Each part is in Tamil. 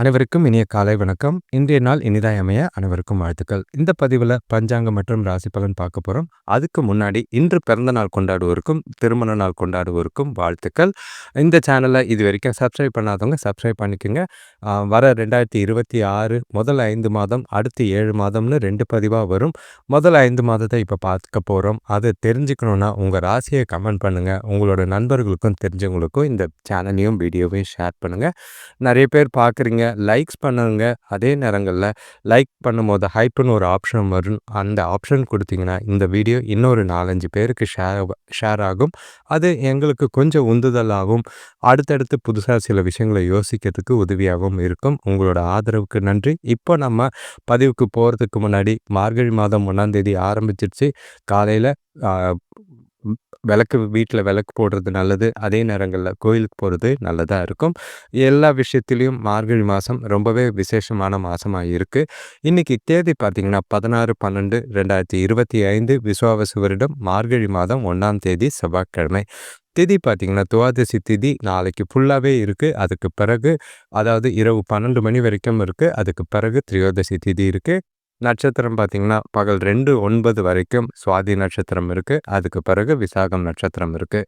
அனைவருக்கும் இனிய காலை வணக்கம். இன்றைய நாள் இனிதாய் அமைய அனைவருக்கும் வாழ்த்துக்கள். இந்த பதிவுல பஞ்சாங்கம் மற்றும் ராசி பலன் பார்க்க போறோம். அதுக்கு முன்னாடி இன்று பிறந்த நாள் கொண்டாடுவோருக்கும், திருமண நாள் கொண்டாடுவோருக்கும் வாழ்த்துக்கள். இந்த சேனலை இதுவரைக்கும் சப்ஸ்கிரைப் பண்ணாதவங்க சப்ஸ்கிரைப் பண்ணிக்கோங்க. வர 2026 முதல் 5 மாதம், அடுத்து 7 மாதம்னு 2 பதிவா வரும். முதல் 5 மாதத்தை இப்போ பார்க்க போறோம். அதை தெரிஞ்சுக்கணும்னா உங்க ராசியை கமெண்ட் பண்ணுங்க. உங்களோட நண்பர்களுக்கும் தெரிஞ்சவங்களுக்கும் இந்த சேனலையும் வீடியோவையும் ஷேர் பண்ணுங்க. நிறைய பேர் பார்க்குறீங்க, லைக்ஸ் பண்ணுங்க. அதே நேரங்கள்ல லைக் பண்ணும்போது ஹைப்னு ஒரு ஆப்ஷன் வரும். அந்த ஆப்ஷன் கொடுத்தீங்கன்னா இந்த வீடியோ இன்னொரு 4, 5 பேருக்கு ஷேர் ஆகும். அது எங்களுக்கு கொஞ்சம் உந்துதலாகும். அடுத்தடுத்து புதுசாக சில விஷயங்களை யோசிக்கிறதுக்கு உதவியாகவும் இருக்கும். உங்களோட ஆதரவுக்கு நன்றி. இப்போ நம்ம பதிவுக்கு போகிறதுக்கு முன்னாடி மார்கழி மாதம் 1ஆம் தேதி ஆரம்பிச்சிருச்சு. காலையில் வீட்டில் விளக்கு போடுறது நல்லது. அதே நேரங்களில் கோயிலுக்கு போகிறது நல்லதாக இருக்கும். எல்லா விஷயத்துலேயும் மார்கழி மாதம் ரொம்பவே விசேஷமான மாதமாக இருக்குது. இன்றைக்கி தேதி பார்த்திங்கன்னா 16/12/2025 விசுவாவசு வருடம் மார்கழி மாதம் 1ஆம் தேதி செவ்வாய்க்கிழமை. திதி பார்த்திங்கன்னா துவாதசி திதி நாளைக்கு ஃபுல்லாகவே இருக்குது. அதுக்கு பிறகு அதாவது இரவு 12 மணி வரைக்கும் இருக்குது. அதுக்கு பிறகு திரையோதசி திதி இருக்குது. நட்சத்திரம் பார்த்திங்கன்னா பகல் 2:09 வரைக்கும் சுவாதி நட்சத்திரம் இருக்குது. அதுக்கு பிறகு விசாகம் நட்சத்திரம் இருக்குது.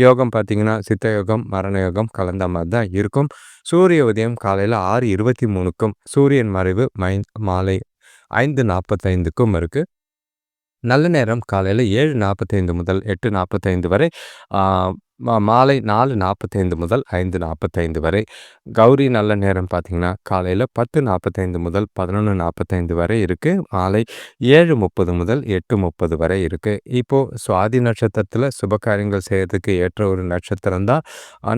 யோகம் பார்த்திங்கன்னா சித்த யோகம், மரண யோகம் கலந்த மாதிரி தான் இருக்கும். சூரிய உதயம் காலையில் 6:23க்கும், சூரியன் மறைவு மாலை 5:45க்கும் இருக்குது. நல்ல நேரம் காலையில் 7:45 முதல் 8:45 வரை, மாலை 4:45 முதல் 5:45 வரை. கௌரி நல்ல நேரம் பார்த்திங்கன்னா காலையில் 10:45 முதல் 11:45 வரை இருக்குது. மாலை 7:30 முதல் 8:30 வரை இருக்குது. இப்போது சுவாதி நட்சத்திரத்தில் சுபகாரியங்கள் செய்கிறதுக்கு ஏற்ற ஒரு நட்சத்திரம் தான்.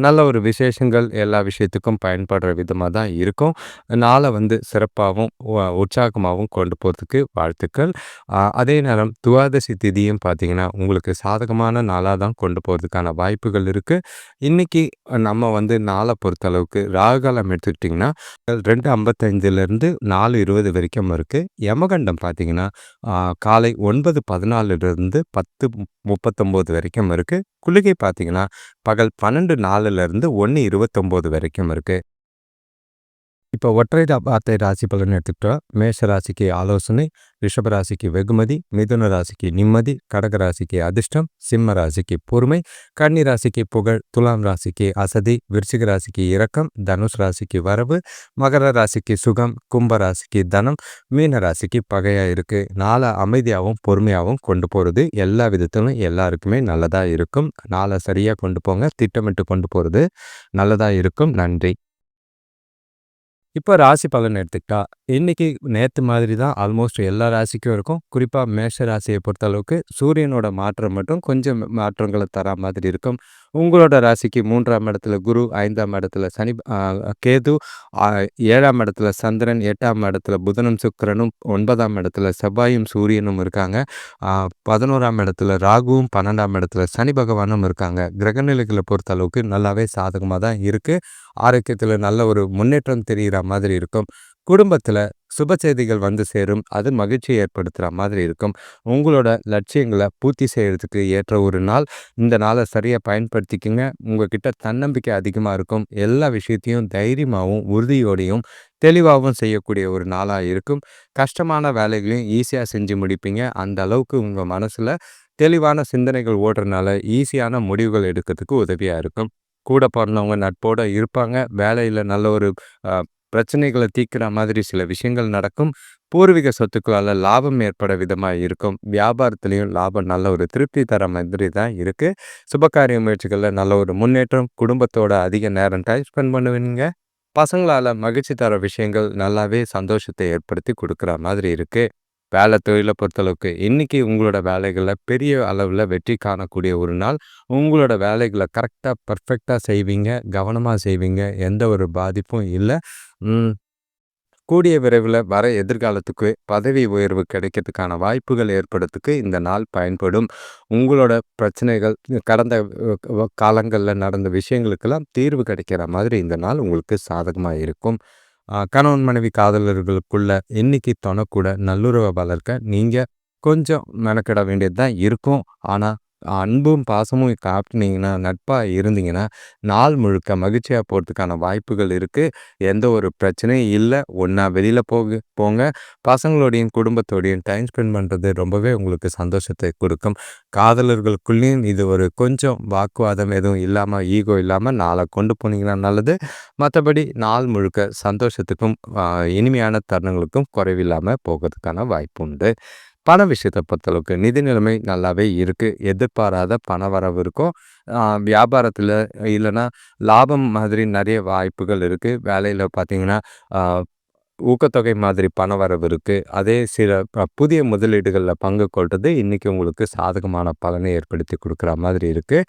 நல்ல ஒரு விசேஷங்கள் எல்லா விஷயத்துக்கும் பயன்படுற விதமாக தான் இருக்கும். நாளை சிறப்பாகவும் உற்சாகமாகவும் கொண்டு போகிறதுக்கு வாழ்த்துக்கள். அதே நேரம் துவாதசி திதியும் பார்த்திங்கன்னா உங்களுக்கு சாதகமான நாளாக தான் கொண்டு போகிறதுக்கான வாய்ப்புகள் இருக்குது. இன்றைக்கி நம்ம நாளை பொறுத்தளவுக்கு ராகுகாலம் எடுத்துக்கிட்டிங்கன்னா 2:55லேருந்து 4:20 வரைக்கும் இருக்குது. யமகண்டம் பார்த்திங்கன்னா காலை 9:14லேருந்து 10:39 வரைக்கும் இருக்குது. குளிகை பார்த்திங்கன்னா பகல் 12:04லேருந்து 1:29 வரைக்கும் இருக்குது. இப்போ ஒற்றை வார்த்தை ராசி பலன் எடுத்துக்கிட்டோம். மேஷ ராசிக்கு ஆலோசனை, ரிஷப ராசிக்கு வெகுமதி, மிதுன ராசிக்கு நிம்மதி, கடக ராசிக்கு அதிர்ஷ்டம், சிம்ம ராசிக்கு பொறுமை, கன்னி ராசிக்கு புகழ், துலாம் ராசிக்கு அசதி, விருச்சிக ராசிக்கு இரக்கம், தனுஷ் ராசிக்கு வரவு, மகர ராசிக்கு சுகம், கும்ப ராசிக்கு தனம், மீன ராசிக்கு பகையாக இருக்குது. நாளை அமைதியாகவும் பொறுமையாகவும் கொண்டு போகிறது எல்லா விதத்திலும் எல்லாருக்குமே நல்லதாக இருக்கும். நாளை சரியாக கொண்டு போங்க. திட்டமிட்டு கொண்டு போகிறது நல்லதாக இருக்கும். நன்றி. இப்போ ராசி பலன் எடுத்துக்கிட்டா இன்றைக்கி நேற்று மாதிரி தான் ஆல்மோஸ்ட் எல்லா ராசிக்கும் இருக்கும். குறிப்பாக மேஷ ராசியை பொறுத்தளவுக்கு சூரியனோட மாற்றம் மட்டும் கொஞ்சம் மாற்றங்களை தரா மாதிரி இருக்கும். உங்களோட ராசிக்கு 3ஆம் இடத்துல குரு, 5ஆம் இடத்துல சனி, கேது, 7ஆம் இடத்துல சந்திரன், 8ஆம் இடத்துல புதனும் சுக்கிரனும், 9ஆம் இடத்துல செவ்வாயும் சூரியனும் இருக்காங்க. 11ஆம் இடத்துல ராகுவும், 12ஆம் இடத்துல சனி பகவானும் இருக்காங்க. கிரகநிலைகளை பொறுத்தளவுக்கு நல்லாவே சாதகமாக தான் இருக்குது. ஆரோக்கியத்தில் நல்ல ஒரு முன்னேற்றம் தெரிகிற மாதிரி இருக்கும். குடும்பத்தில் சுப செய்திகள் சேரும். அது மகிழ்ச்சியை ஏற்படுத்துகிற மாதிரி இருக்கும். உங்களோட லட்சியங்களை பூர்த்தி செய்கிறதுக்கு ஏற்ற ஒரு நாள். இந்த நாளை சரியாக பயன்படுத்திக்கங்க. உங்ககிட்ட தன்னம்பிக்கை அதிகமாக இருக்கும். எல்லா விஷயத்தையும் தைரியமாகவும் உறுதியோடையும் தெளிவாகவும் செய்யக்கூடிய ஒரு நாளாக இருக்கும். கஷ்டமான வேலைகளையும் ஈஸியாக செஞ்சு முடிப்பீங்க. அந்த அளவுக்கு உங்கள் மனசில் தெளிவான சிந்தனைகள் ஓடுறதுனால ஈஸியான முடிவுகள் எடுக்கிறதுக்கு உதவியாக இருக்கும். கூட பிறந்தவங்க நட்போடு இருப்பாங்க. வேலையில் நல்ல ஒரு பிரச்சனைகளை தீர்க்கிற மாதிரி சில விஷயங்கள் நடக்கும். பூர்வீக சொத்துக்களால் லாபம் ஏற்பட விதமாக இருக்கும். வியாபாரத்துலேயும் லாபம் நல்ல ஒரு திருப்தி தர மாதிரி தான் இருக்குது. சுபகாரிய முயற்சிகளில் நல்ல ஒரு முன்னேற்றம். குடும்பத்தோட அதிக நேரம் டைம் ஸ்பெண்ட் பண்ணுவீங்க. பசங்களால் மகிழ்ச்சி தர விஷயங்கள் நல்லாவே சந்தோஷத்தை ஏற்படுத்தி கொடுக்குற மாதிரி இருக்குது. வேலை தொழிலை பொறுத்தளவுக்கு இன்றைக்கி உங்களோட வேலைகளில் பெரிய அளவில் வெற்றி காணக்கூடிய ஒரு நாள். உங்களோட வேலைகளை கரெக்டாக பர்ஃபெக்டாக செய்வீங்க. கவனமாக செய்வீங்க. எந்த ஒரு பாதிப்பும் இல்லை. கூடிய விரைவில் வர எதிர்காலத்துக்கு பதவி உயர்வு கிடைக்கிறதுக்கான வாய்ப்புகள் ஏற்படுறதுக்கு இந்த நாள் பயன்படும். உங்களோட பிரச்சனைகள் கடந்த காலங்களில் நடந்த விஷயங்களுக்கெல்லாம் தீர்வு கிடைக்கிற மாதிரி இந்த நாள் உங்களுக்கு சாதகமாக இருக்கும். கணவன் மனைவி காதலர்களுக்குள்ள இன்னைக்கு தொணக்கூட நல்லுறவை வளர்க்க நீங்கள் கொஞ்சம் மெனக்கிட வேண்டியது தான் இருக்கும். ஆனால் அன்பும், பாசமும் காட்டுனீங்கன்னா, நட்பா இருந்தீங்கன்னா, நாள் முழுக்க மகிழ்ச்சியா போறதுக்கான வாய்ப்புகள் இருக்கு. எந்த ஒரு பிரச்சனையும் இல்ல. ஒண்ணா வெளியில போங்க. பசங்களோடையும், குடும்பத்தோடையும் டைம் ஸ்பெண்ட் பண்றது ரொம்பவே உங்களுக்கு சந்தோஷத்தை குடுக்கும். காதலர்களுக்குள்ளேயும் இது ஒரு கொஞ்சம் வாக்குவாதம் எதுவும் இல்லாம, ஈகோ இல்லாம நாள கொண்டு போனீங்கன்னா நல்லது. மத்தபடி நாள் முழுக்க சந்தோஷத்துக்கும், இனிமையான தருணங்களுக்கும் குறைவில்லாம போகறதுக்கான வாய்ப்பு உண்டு. பண விஷயத்த பொறுத்தளவுக்கு நிதி நிலைமை நல்லாவே இருக்கு. எதிர்பாராத பணவரவு இருக்கும். வியாபாரத்தில இல்லன்னா லாபம் மாதிரி நெறைய வாய்ப்புகள் இருக்கு. வேலையில பார்த்தீங்கன்னா, ஆ ஊக்கத்தொகை மாதிரி பணவரவு இருக்கு. அதே சில புதிய முதலீடுகள்ல பங்கு கொள்றது இன்னைக்கு உங்களுக்கு சாதகமான பலனை ஏற்படுத்தி குடுக்குற மாதிரி இருக்கு.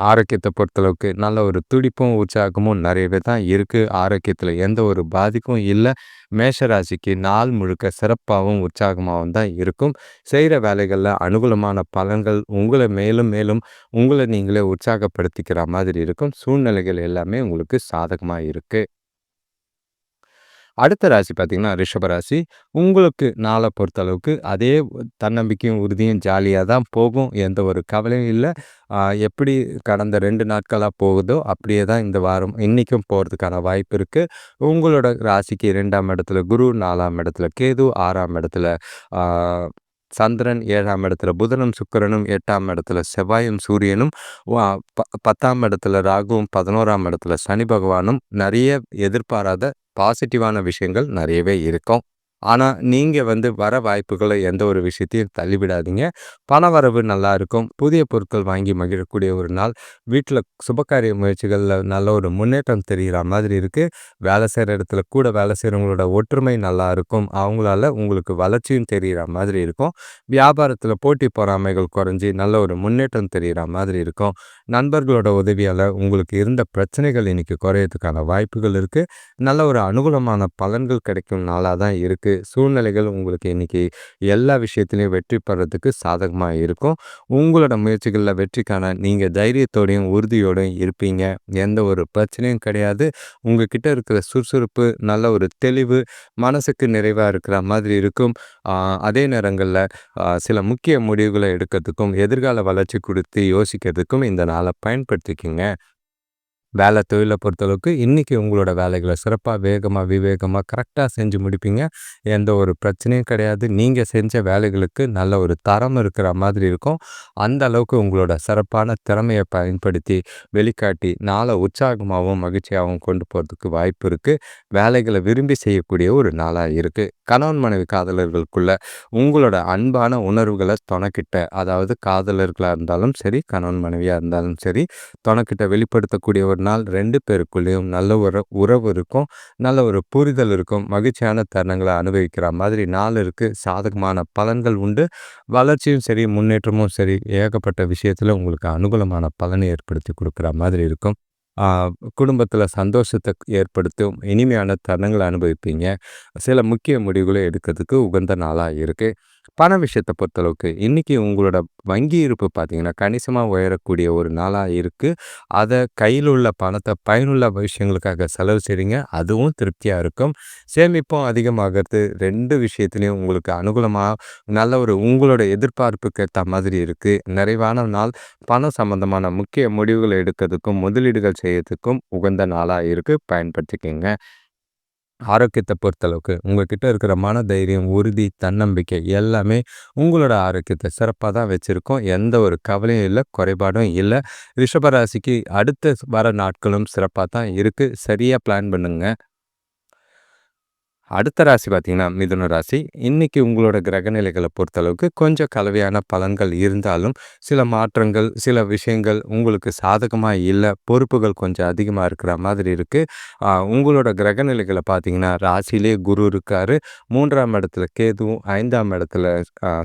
ஆரோக்கியத்த பொறுத்தளவுக்கு நல்ல ஒரு துடிப்பும், உற்சாகமும் நிறையவே தான் இருக்கு. ஆரோக்கியத்தில எந்த ஒரு பாதிப்பும் இல்ல. மேஷ ராசிக்கு நாள் முழுக்க சிறப்பாவும், உற்சாகமாவும் தான் இருக்கும். செய்ற வேலைகள்ல அனுகூலமான பலன்கள் உங்கள மேலும் மேலும் உங்கள நீங்களே உற்சாகப்படுத்திக்கிற மாதிரி இருக்கும். சூழ்நிலைகள் எல்லாமே உங்களுக்கு சாதகமா இருக்கு. அடுத்த ராசி பார்த்தீங்கன்னா, ரிஷப ராசி. உங்களுக்கு நாள பொறுத்தளவுக்கு அதே தன்னம்பிக்கையும், உறுதியும் ஜாலியா தான் போகும். எந்த ஒரு கவலையும் இல்ல. அ எப்படி கடந்த 2 நாட்களா போகுதோ, அப்படியே தான் இந்த வாரம் இன்னைக்கும் போறதுக்கான வாய்ப்பு இருக்கு. உங்களோட ராசிக்கு 2ஆம் இடத்துல குரு, 4ஆம் இடத்துல கேது, 6ஆம் இடத்துல ஆ சந்திரன், 7ஆம் இடத்துல புதனும், சுக்கிரனும், 8ஆம் இடத்துல செவ்வாயும், சூரியனும், வ 10ஆம் இடத்துல ராகுவும், 11ஆம் இடத்துல சனி பகவானும் நெறைய எதிர்பாராத பாசிட்டிவான விஷயங்கள் நெறையவே இருக்கும். ஆனா, நீங்க வர வாய்ப்புகள எந்த ஒரு விஷயத்தையும் தள்ளிவிடாதீங்க. பணவரவு நல்லா இருக்கும். புதிய பொருட்கள் வாங்கி மகிழக்கூடிய ஒரு நாள். வீட்ல சுபகாரிய முயற்சிகள்ல நல்ல ஒரு முன்னேற்றம் தெரியிற மாதிரி இருக்கு. வேலை செய்ற இடத்துல கூட வேலை செய்றவங்களோட ஒற்றுமை நல்லா இருக்கும். அவங்களால உங்களுக்கு வளர்ச்சியும் தெரியிற மாதிரி இருக்கும். வியாபாரத்துல போட்டி பொறாமைகள் குறைஞ்சு நல்ல ஒரு முன்னேற்றம் தெரியிற மாதிரி இருக்கும். நண்பர்களோட உதவியால உங்களுக்கு இருந்த பிரச்சனைகள் இன்னைக்கு குறையறதுக்கான வாய்ப்புகள் இருக்கு. நல்ல ஒரு அனுகூலமான பலன்கள் கிடைக்கும் நாளா தான் இருக்கு. சூழ்நிலைகள் உங்களுக்கு இன்னைக்கு எல்லா விஷயத்திலயும் வெற்றி பெறதுக்கு சாதகமா இருக்கும். உங்களோட முயற்சிகள்ல வெற்றி காண நீங்க தைரியத்தோடையும், உறுதியோடையும் இருப்பீங்க. எந்த ஒரு பிரச்சனையும் கிடையாது. உங்ககிட்ட இருக்கிற சுறுசுறுப்பு, நல்ல ஒரு தெளிவு, மனசுக்கு நிறைவா இருக்கிற மாதிரி இருக்கும். ஆ அதே நேரங்கள்ல சில முக்கிய முடிவுகள எடுக்கிறதுக்கும், எதிர்கால வளர்ச்சி குறித்து யோசிக்கிறதுக்கும் இந்த நாள பயன்படுத்திக்கங்க. வேலை தொழில பொறுத்தளவுக்கு இன்னைக்கு உங்களோட வேலைகள சிறப்பா, வேகமா, விவேகமா, கரெக்ட்டா செஞ்சு முடிப்பீங்க. எந்த ஒரு பிரச்சனையும் கிடையாது. நீங்க செஞ்ச வேலைகளுக்கு நல்ல ஒரு தரம் இருக்கிற மாதிரி இருக்கும். அந்த அளவுக்கு உங்களோட சிறப்பான திறமைய பயன்படுத்தி, வெளிக்காட்டி, நாள உற்சாகமாவும், மகிழ்ச்சியாவும் கொண்டு போறதுக்கு வாய்ப்பு இருக்கு. வேலைகள விரும்பி செய்யக்கூடிய ஒரு நாளா இருக்கு. கணவன் மனைவி காதலர்களுக்குள்ள உங்களோட அன்பான உணர்வுகள தொணக்கிட்ட, அதாவது காதலர்களா இருந்தாலும் சரி, கணவன் மனைவியா இருந்தாலும் சரி, தொணக்கிட்ட வெளிப்படுத்தக்கூடிய ஒரு நாள். 2 பேருக்குள்ளேயும் நல்ல ஒரு உறவு இருக்கும். நல்ல ஒரு புரிதல் இருக்கும். மகிழ்ச்சியான தருணங்கள அனுபவிக்கிற மாதிரி நாள் இருக்கு. சாதகமான பலன்கள் உண்டு. வளர்ச்சியும் சரி, முன்னேற்றமும் சரி, ஏகப்பட்ட விஷயத்துல உங்களுக்கு அனுகூலமான பலனை ஏற்படுத்தி குடுக்குற மாதிரி இருக்கும். ஆ குடும்பத்துல சந்தோஷத்த ஏற்படுத்தும் இனிமையான தருணங்கள அனுபவிப்பீங்க. சில முக்கிய முடிவுகள எடுக்கிறதுக்கு உகந்த நாளா இருக்கு. பண விஷயத்த பொறுத்தளவுக்கு இன்னைக்கு உங்களோட வங்கி இருப்பு பார்த்தீங்கன்னா, கணிசமா உயரக்கூடிய ஒரு நாளா இருக்கு. அத கையில உள்ள பணத்த பயனுள்ள விஷயங்களுக்காக செலவு செய்றீங்க. அதுவும் திருப்தியா இருக்கும். சேமிப்பும் அதிகமாகறது 2 விஷயத்திலயும் உங்களுக்கு அனுகூலமா நல்ல ஒரு உங்களோட எதிர்பார்ப்புக்கு ஏத்த மாதிரி இருக்கு. நிறைவான நாள். பணம் சம்பந்தமான முக்கிய முடிவுகள எடுக்கிறதுக்கும், முதலீடுகள் செய்யறதுக்கும் உகந்த நாளா இருக்கு. பயன்படுத்திக்கங்க. ஆரோக்கியத்த பொறுத்தளவுக்கு உங்ககிட்ட இருக்கிற மனதைரியம், உறுதி, தன்னம்பிக்கை எல்லாமே உங்களோட ஆரோக்கியத்த சிறப்பா தான் வச்சிருக்கும். எந்த ஒரு கவலையும் இல்ல, குறைபாடும் இல்ல. ரிஷபராசிக்கு அடுத்த வர நாட்களும் சிறப்பா தான் இருக்கு. சரியா பிளான் பண்ணுங்க. அடுத்த ராசி பார்த்தீங்கன்னா, மிதுன ராசி. இன்னைக்கு உங்களோட கிரகநிலைகள பொறுத்தளவுக்கு கொஞ்சம் கலவையான பலன்கள் இருந்தாலும், சில மாற்றங்கள், சில விஷயங்கள் உங்களுக்கு சாதகமா இல்ல. பொறுப்புகள் கொஞ்சம் அதிகமா இருக்கிற மாதிரி இருக்கு. உங்களோட கிரகநிலைகள பார்த்தீங்கன்னா, ராசியிலேயே குரு இருக்காரு. 3ஆம் இடத்துல கேதுவும், 5ஆம் இடத்துல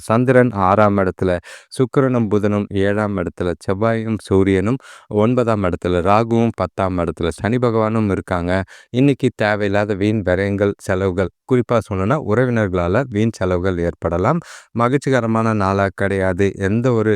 சந்திரன், 6ஆம் இடத்துல சுக்கிரனும், புதனும், 7ஆம் இடத்துல செவ்வாயும், சூரியனும், 9ஆம் இடத்துல ராகுவும், 10ஆம் இடத்துல சனி பகவானும் இருக்காங்க. இன்னைக்கு தேவையில்லாத வீண் விரயங்கள், செலவுகள் செலவுகள், குறிப்பா சொல்லணும்னா உறவினர்களால வீண் செலவுகள் ஏற்படலாம். மகிழ்ச்சிகரமான நாளா கிடையாது. எந்த ஒரு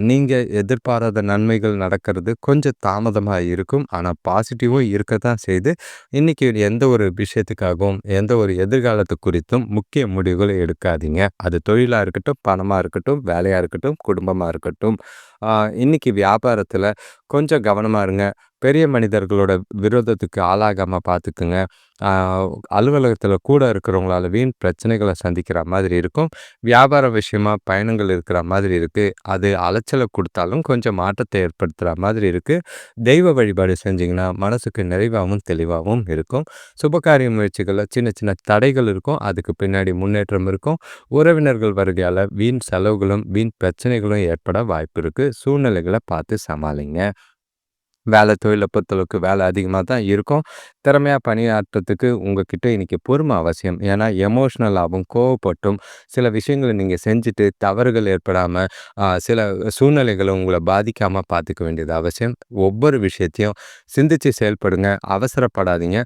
நீங்க எதிர்பாராத நன்மைகள் நடக்கிறது கொஞ்சம் தாமதமா இருக்கும். ஆனா பாசிட்டிவும் இருக்கத்தான் செய்யுது. இன்னைக்கு எந்த ஒரு விஷயத்துக்காகவும், எந்த ஒரு எதிர்காலத்து குறித்தும் முக்கிய முடிவுகளை எடுக்காதீங்க. அது தொழிலா இருக்கட்டும், பணமா இருக்கட்டும், வேலையா இருக்கட்டும், குடும்பமா இருக்கட்டும். ஆ இன்னைக்கு வியாபாரத்துல கொஞ்சம் கவனமா இருங்க. பெரிய மனிதர்களோட விரோதத்துக்கு ஆளாகாம பார்த்துக்குங்க. ஆ அலுவலகத்துல கூட இருக்கிறவங்களால வீண் பிரச்சனைகள சந்திக்கிற மாதிரி இருக்கும். வியாபார விஷயமா பயணங்கள் இருக்கிற மாதிரி இருக்கு. அது அலைச்சல குடுத்தாலும் கொஞ்சம் மாற்றத்தை ஏற்படுத்துற மாதிரி இருக்கு. தெய்வ வழிபாடு செஞ்சீங்கன்னா, மனசுக்கு நிறைவாவும், தெளிவாவும் இருக்கும். சுபகாரிய முயற்சிகள்ல சின்ன சின்ன தடைகள் இருக்கும். அதுக்கு பின்னாடி முன்னேற்றம் இருக்கும். உறவினர்கள் வருகையால வீண் செலவுகளும், வீண் பிரச்சனைகளும் ஏற்பட வாய்ப்பு இருக்கு. சூழ்நிலைகள பார்த்து சமாளிங்க. வேலை தொழில பொறுத்தளவுக்கு வேலை அதிகமா தான் இருக்கும். திறமையா பணியாற்றத்துக்கு உங்ககிட்ட இன்னைக்கு பொறுமை அவசியம். ஏன்னா எமோஷனலாவும், கோவப்பட்டும் சில விஷயங்கள நீங்க செஞ்சுட்டு தவறுகள் ஏற்படாம, சில சூழ்நிலைகள உங்கள பாதிக்காம பார்த்துக்க வேண்டியது அவசியம். ஒவ்வொரு விஷயத்தையும் சிந்திச்சு செயல்படுங்க. அவசரப்படாதீங்க.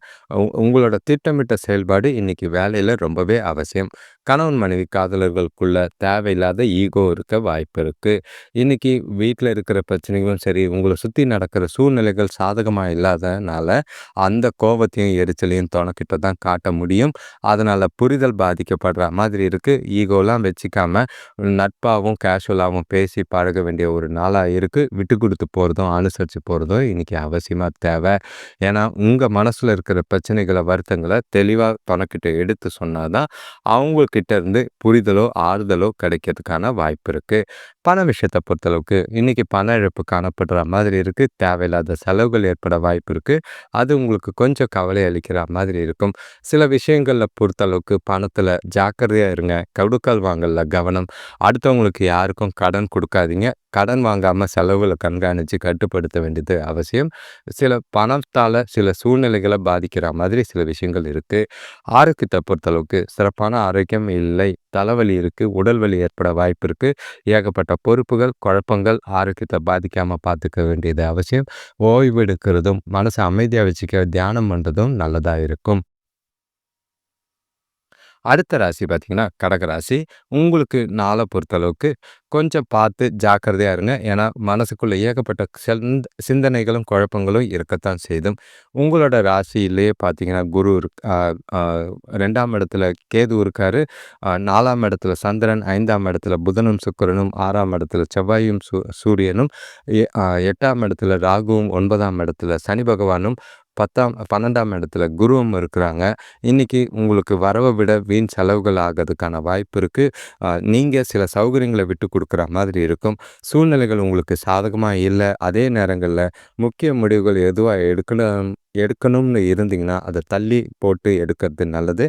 உங்களோட திட்டமிட்ட செயல்பாடு இன்னைக்கு வேலையில ரொம்பவே அவசியம். கணவன் மனைவி காதலர்களுக்குள்ள தேவையில்லாத ஈகோ இருக்க வாய்ப்பு இருக்கு. இன்னைக்கு வீட்ல இருக்கிற பிரச்சனைகளும் சரி, உங்கள சுத்தி நடக்கிற சூழ்நிலைகள் சாதகமா இல்லாதனால, அந்த கோவத்தையும், எரிச்சலையும் தொணக்கிட்ட தான் காட்ட முடியும். அதனால புரிதல் பாதிக்கப்படுற மாதிரி இருக்கு. ஈகோலாம் வச்சுக்காம, நட்பாவும், கேஷுவலாவும் பேசி பழக வேண்டிய ஒரு நாளா இருக்கு. விட்டு குடுத்து போறதும், அனுசரிச்சு போறதும் இன்னைக்கு அவசியமா தேவை. ஏன்னா, உங்க மனசுல இருக்கிற பிரச்சனைகள, வருத்தங்கள தெளிவா தொணக்கிட்ட எடுத்து சொன்னா தான், அவங்க கிட்ட இருந்து புரிதலோ, ஆறுதலோ கிடைக்கிறதுக்கான வாய்ப்பு இருக்கு. பண விஷயத்த பொறுத்தளவுக்கு, இன்னைக்கு பண இழப்பு காணப்படுற மாதிரி இருக்கு. தேவையில்லாத செலவுகள் ஏற்பட வாய்ப்பு இருக்கு. அது உங்களுக்கு கொஞ்சம் கவலை அளிக்கிற மாதிரி இருக்கும். சில விஷயங்கள்ல பொறுத்தளவுக்கு பணத்துல ஜாக்கிரதையா இருங்க. கொடுக்கல் வாங்கல்ல கவனம். அடுத்தவங்களுக்கு யாருக்கும் கடன் குடுக்காதீங்க. கடன் வாங்காம செலவுகள கண்காணிச்சு கட்டுப்படுத்த வேண்டியது அவசியம். சில பணத்தால சில சூழ்நிலைகள பாதிக்கிற மாதிரி சில விஷயங்கள் இருக்கு. ஆரோக்கியத்த பொறுத்தளவுக்கு சிறப்பான ஆரோக்கியம் இல்லை. தலைவலி இருக்கு. உடல் வலி ஏற்பட வாய்ப்பு இருக்கு. ஏகப்பட்ட பொறுப்புகள், குழப்பங்கள் ஆரோக்கியத்த பாதிக்காம பார்த்துக்க வேண்டியது அவசியம். ஓய்வு எடுக்கிறதும், மனச அமைதியா வச்சுக்க தியானம் பண்றதும் நல்லதா இருக்கும். அடுத்த ராசி பார்த்தீங்கன்னா, கடக ராசி. உங்களுக்கு நாள பொறுத்தளவுக்கு கொஞ்சம் பார்த்து ஜாக்கிரதையா இருங்க. ஏன்னா, மனசுக்குள்ள ஏகப்பட்ட சிந்தனைகளும், குழப்பங்களும் இருக்கத்தான் செய்தும். உங்களோட ராசியிலேயே பார்த்தீங்கன்னா, குரு அ அ 2ஆம் இடத்துல கேது இருக்காரு. 4ஆம் இடத்துல சந்திரன், 5ஆம் இடத்துல புதனும், சுக்கிரனும், 6ஆம் இடத்துல செவ்வாயும், சூரியனும், 8ஆம் இடத்துல ராகுவும், 9ஆம் இடத்துல சனி பகவானும், 12ஆம் இடத்துல குருவும் இருக்கிறாங்க. இன்னைக்கு உங்களுக்கு வரவ விட வீண் செலவுகள் ஆகறதுக்கான வாய்ப்பு இருக்கு. நீங்க சில சௌகரியங்கள விட்டு குடுக்குற மாதிரி இருக்கும். சூழ்நிலைகள் உங்களுக்கு சாதகமா இல்ல. அதே நேரங்கள்ல முக்கிய முடிவுகள் எதுவா எடுக்கணும்னு இருந்தீங்கன்னா, அத தள்ளி போட்டு எடுக்கறது நல்லது.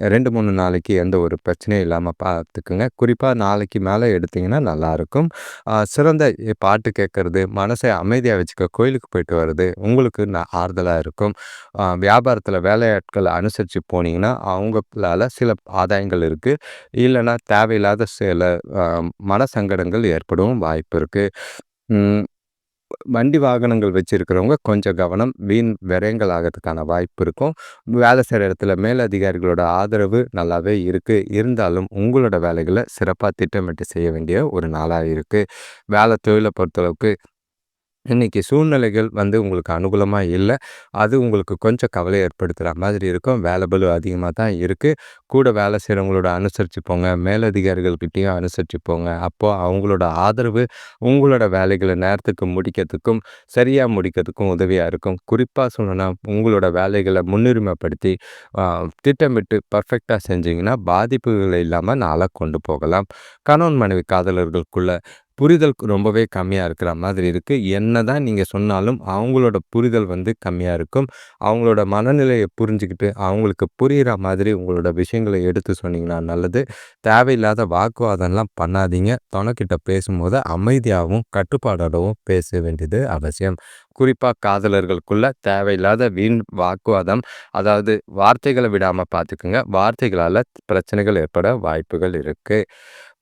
2, 3 நாளைக்கு எந்த ஒரு பிரச்சனையும் இல்லாம பார்த்துக்குங்க. குறிப்பா நாளைக்கு மேல எடுத்தீங்கன்னா நல்லாருக்கும். சிறந்த பாட்டு கேட்கறது, மனச அமைதியா வச்சுக்க கோயிலுக்கு போயிட்டு வர்றது, உங்களுக்கு ஆறுதலா இருக்கும். வியாபாரத்துல வேலையாட்கள அனுசரிச்சு போனீங்கன்னா, அவங்களால சில ஆதாயங்கள் இருக்கு. இல்லன்னா தேவையில்லாத சில அ மனசங்கடங்கள் ஏற்படவும் வாய்ப்பு இருக்கு. ம். வண்டி வாகனங்கள் வச்சிருக்கிறவங்க கொஞ்சம் கவனம். வீண் விரயங்கள் ஆகறதுக்கான வாய்ப்பு இருக்கும். வேலை செய்ற இடத்துல மேலதிகாரிகளோட ஆதரவு நல்லாவே இருக்கு. இருந்தாலும் உங்களோட வேலைகள சிறப்பா திட்டமிட்டு செய்ய வேண்டிய ஒரு நாளா இருக்கு. வேலை தொழில பொறுத்தளவுக்கு இன்னைக்கு சூழ்நிலைகள் உங்களுக்கு அனுகூலமா இல்ல. அது உங்களுக்கு கொஞ்சம் கவலை ஏற்படுத்துற மாதிரி இருக்கும். வேலை பளு அதிகமா தான் இருக்கு. கூட வேலை செய்றவங்களோட அனுசரிச்சு போங்க. மேலதிகாரிகள் கிட்டயும் அனுசரிச்சு போங்க. அப்போ அவங்களோட ஆதரவு உங்களோட வேலைகள நேரத்துக்கு முடிக்கிறதுக்கும், சரியா முடிக்கிறதுக்கும் உதவியா இருக்கும். குறிப்பா சொல்லணும்னா, உங்களோட வேலைகள முன்னுரிமைப்படுத்தி, அ திட்டமிட்டு பெர்ஃபெக்ட்டா செஞ்சீங்கன்னா, பாதிப்புகள் இல்லாம நாள கொண்டு போகலாம். கணவன் மனைவி காதலர்களுக்குள்ள புரிதல் ரொம்பவே கம்மியா இருக்கிற மாதிரி இருக்கு. என்னதான் நீங்க சொன்னாலும், அவங்களோட புரிதல் கம்மியா இருக்கும். அவங்களோட மனநிலைய புரிஞ்சுகிட்டு, அவங்களுக்கு புரியிற மாதிரி உங்களோட விஷயங்கள எடுத்து சொன்னீங்கன்னா நல்லது. தேவையில்லாத வாக்குவாதம்லாம் பண்ணாதீங்க. தொணக்கிட்ட பேசும்போது அமைதியாவும், கட்டுப்பாடோடவும் பேச வேண்டியது அவசியம். குறிப்பா காதலர்களுக்குள்ள தேவையில்லாத வீண் வாக்குவாதம், அதாவது வார்த்தைகள விடாம பார்த்துக்குங்க. வார்த்தைகளால பிரச்சனைகள் ஏற்பட வாய்ப்புகள் இருக்கு.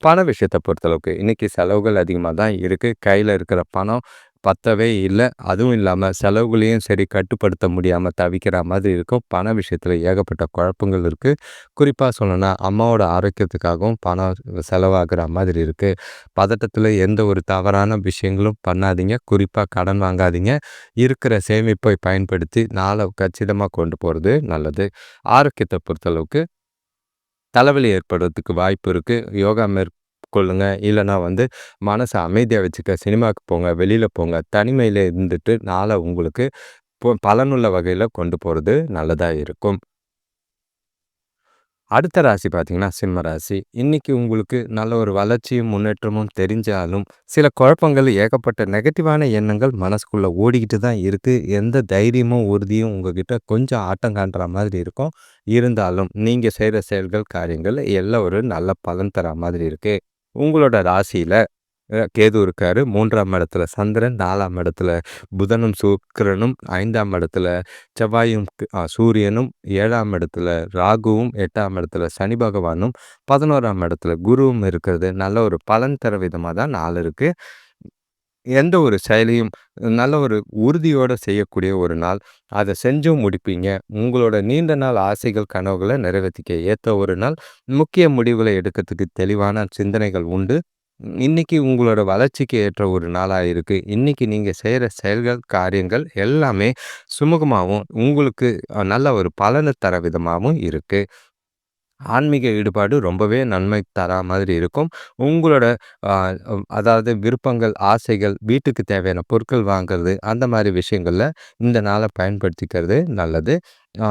பண விஷயத்த பொறுத்தளவுக்கு, இன்னைக்கு செலவுகள் அதிகமா தான் இருக்கு. கையில இருக்கிற பணம் பத்தவே இல்ல. அதுவும் இல்லாம செலவுகளையும் சரி கட்டுப்படுத்த முடியாம தவிக்கிற மாதிரி இருக்கும். பண விஷயத்துல ஏகப்பட்ட குழப்பங்கள் இருக்கு. குறிப்பா சொல்லணும்னா, அம்மாவோட ஆரோக்கியத்துக்காகவும் பணம் செலவாகுற மாதிரி இருக்கு. பதட்டத்துல எந்த ஒரு தவறான விஷயங்களும் பண்ணாதீங்க. குறிப்பா கடன் வாங்காதீங்க. இருக்கிற சேமிப்பை பயன்படுத்தி நாள கச்சிதமா கொண்டு போறது நல்லது. ஆரோக்கியத்த பொறுத்தளவுக்கு தலைவலி ஏற்படுறதுக்கு வாய்ப்பு இருக்கு. யோகா மேற்கொள்ளுங்க. இல்லன்னா மனச அமைதியா வச்சுக்க சினிமாக்கு போங்க, வெளியில போங்க. தனிமையில இருந்துட்டு நாள உங்களுக்கு பலனுள்ள வகையில கொண்டு போறது நல்லதா இருக்கும். அடுத்த ராசி பார்த்தீங்கன்னா, சிம்ம ராசி. இன்னைக்கு உங்களுக்கு நல்ல ஒரு வளர்ச்சியும், முன்னேற்றமும் தெரிஞ்சாலும், சில குழப்பங்கள் ஏகப்பட்ட நெகட்டிவான எண்ணங்கள் மனசுக்குள்ள ஓடிக்கிட்டு தான் இருக்கு. எந்த தைரியமும், உறுதியும் உங்ககிட்ட கொஞ்சம் ஆட்டம் காட்டுற மாதிரி இருக்கும். இருந்தாலும், நீங்க செய்ற செயல்கள், காரியங்கள் எல்லாம் ஒரு நல்ல பலன் தர மாதிரி இருக்கு. உங்களோட ராசியில கேது இருக்காரு. 3ஆம் இடத்துல சந்திரன், 4ஆம் இடத்துல புதனும், சுக்கிரனும், 5ஆம் இடத்துல செவ்வாயும், சூரியனும், 7ஆம் இடத்துல ராகுவும், 8ஆம் இடத்துல சனி பகவானும், 11ஆம் இடத்துல குருவும் இருக்கிறது நல்ல ஒரு பலன் தர விதமா தான் நாள் இருக்கு. எந்த ஒரு செயலையும் நல்ல ஒரு உறுதியோட செய்யக்கூடிய ஒரு நாள். அத செஞ்சும் முடிப்பீங்க. உங்களோட நீண்ட நாள் ஆசைகள், கனவுகள நிறைவேத்திக்க ஏத்த ஒரு நாள். முக்கிய முடிவுகள எடுக்கிறதுக்கு தெளிவான சிந்தனைகள் உண்டு. இன்னைக்கு உங்களோட வளர்ச்சிக்கு ஏற்ற ஒரு நாளா இருக்கு. இன்னைக்கு நீங்க செய்ற செயல்கள், காரியங்கள் எல்லாமே சுமூகமாவும், உங்களுக்கு நல்ல ஒரு பலன தர விதமாவும் இருக்கு. ஆன்மீக ஈடுபாடு ரொம்பவே நன்மை தரா மாதிரி இருக்கும். உங்களோட அ அதாவது விருப்பங்கள், ஆசைகள், வீட்டுக்கு தேவையான பொருட்கள் வாங்குறது, அந்த மாரி விஷயங்கள்ல இந்த நாள பயன்படுத்திக்கிறது நல்லது. ஆ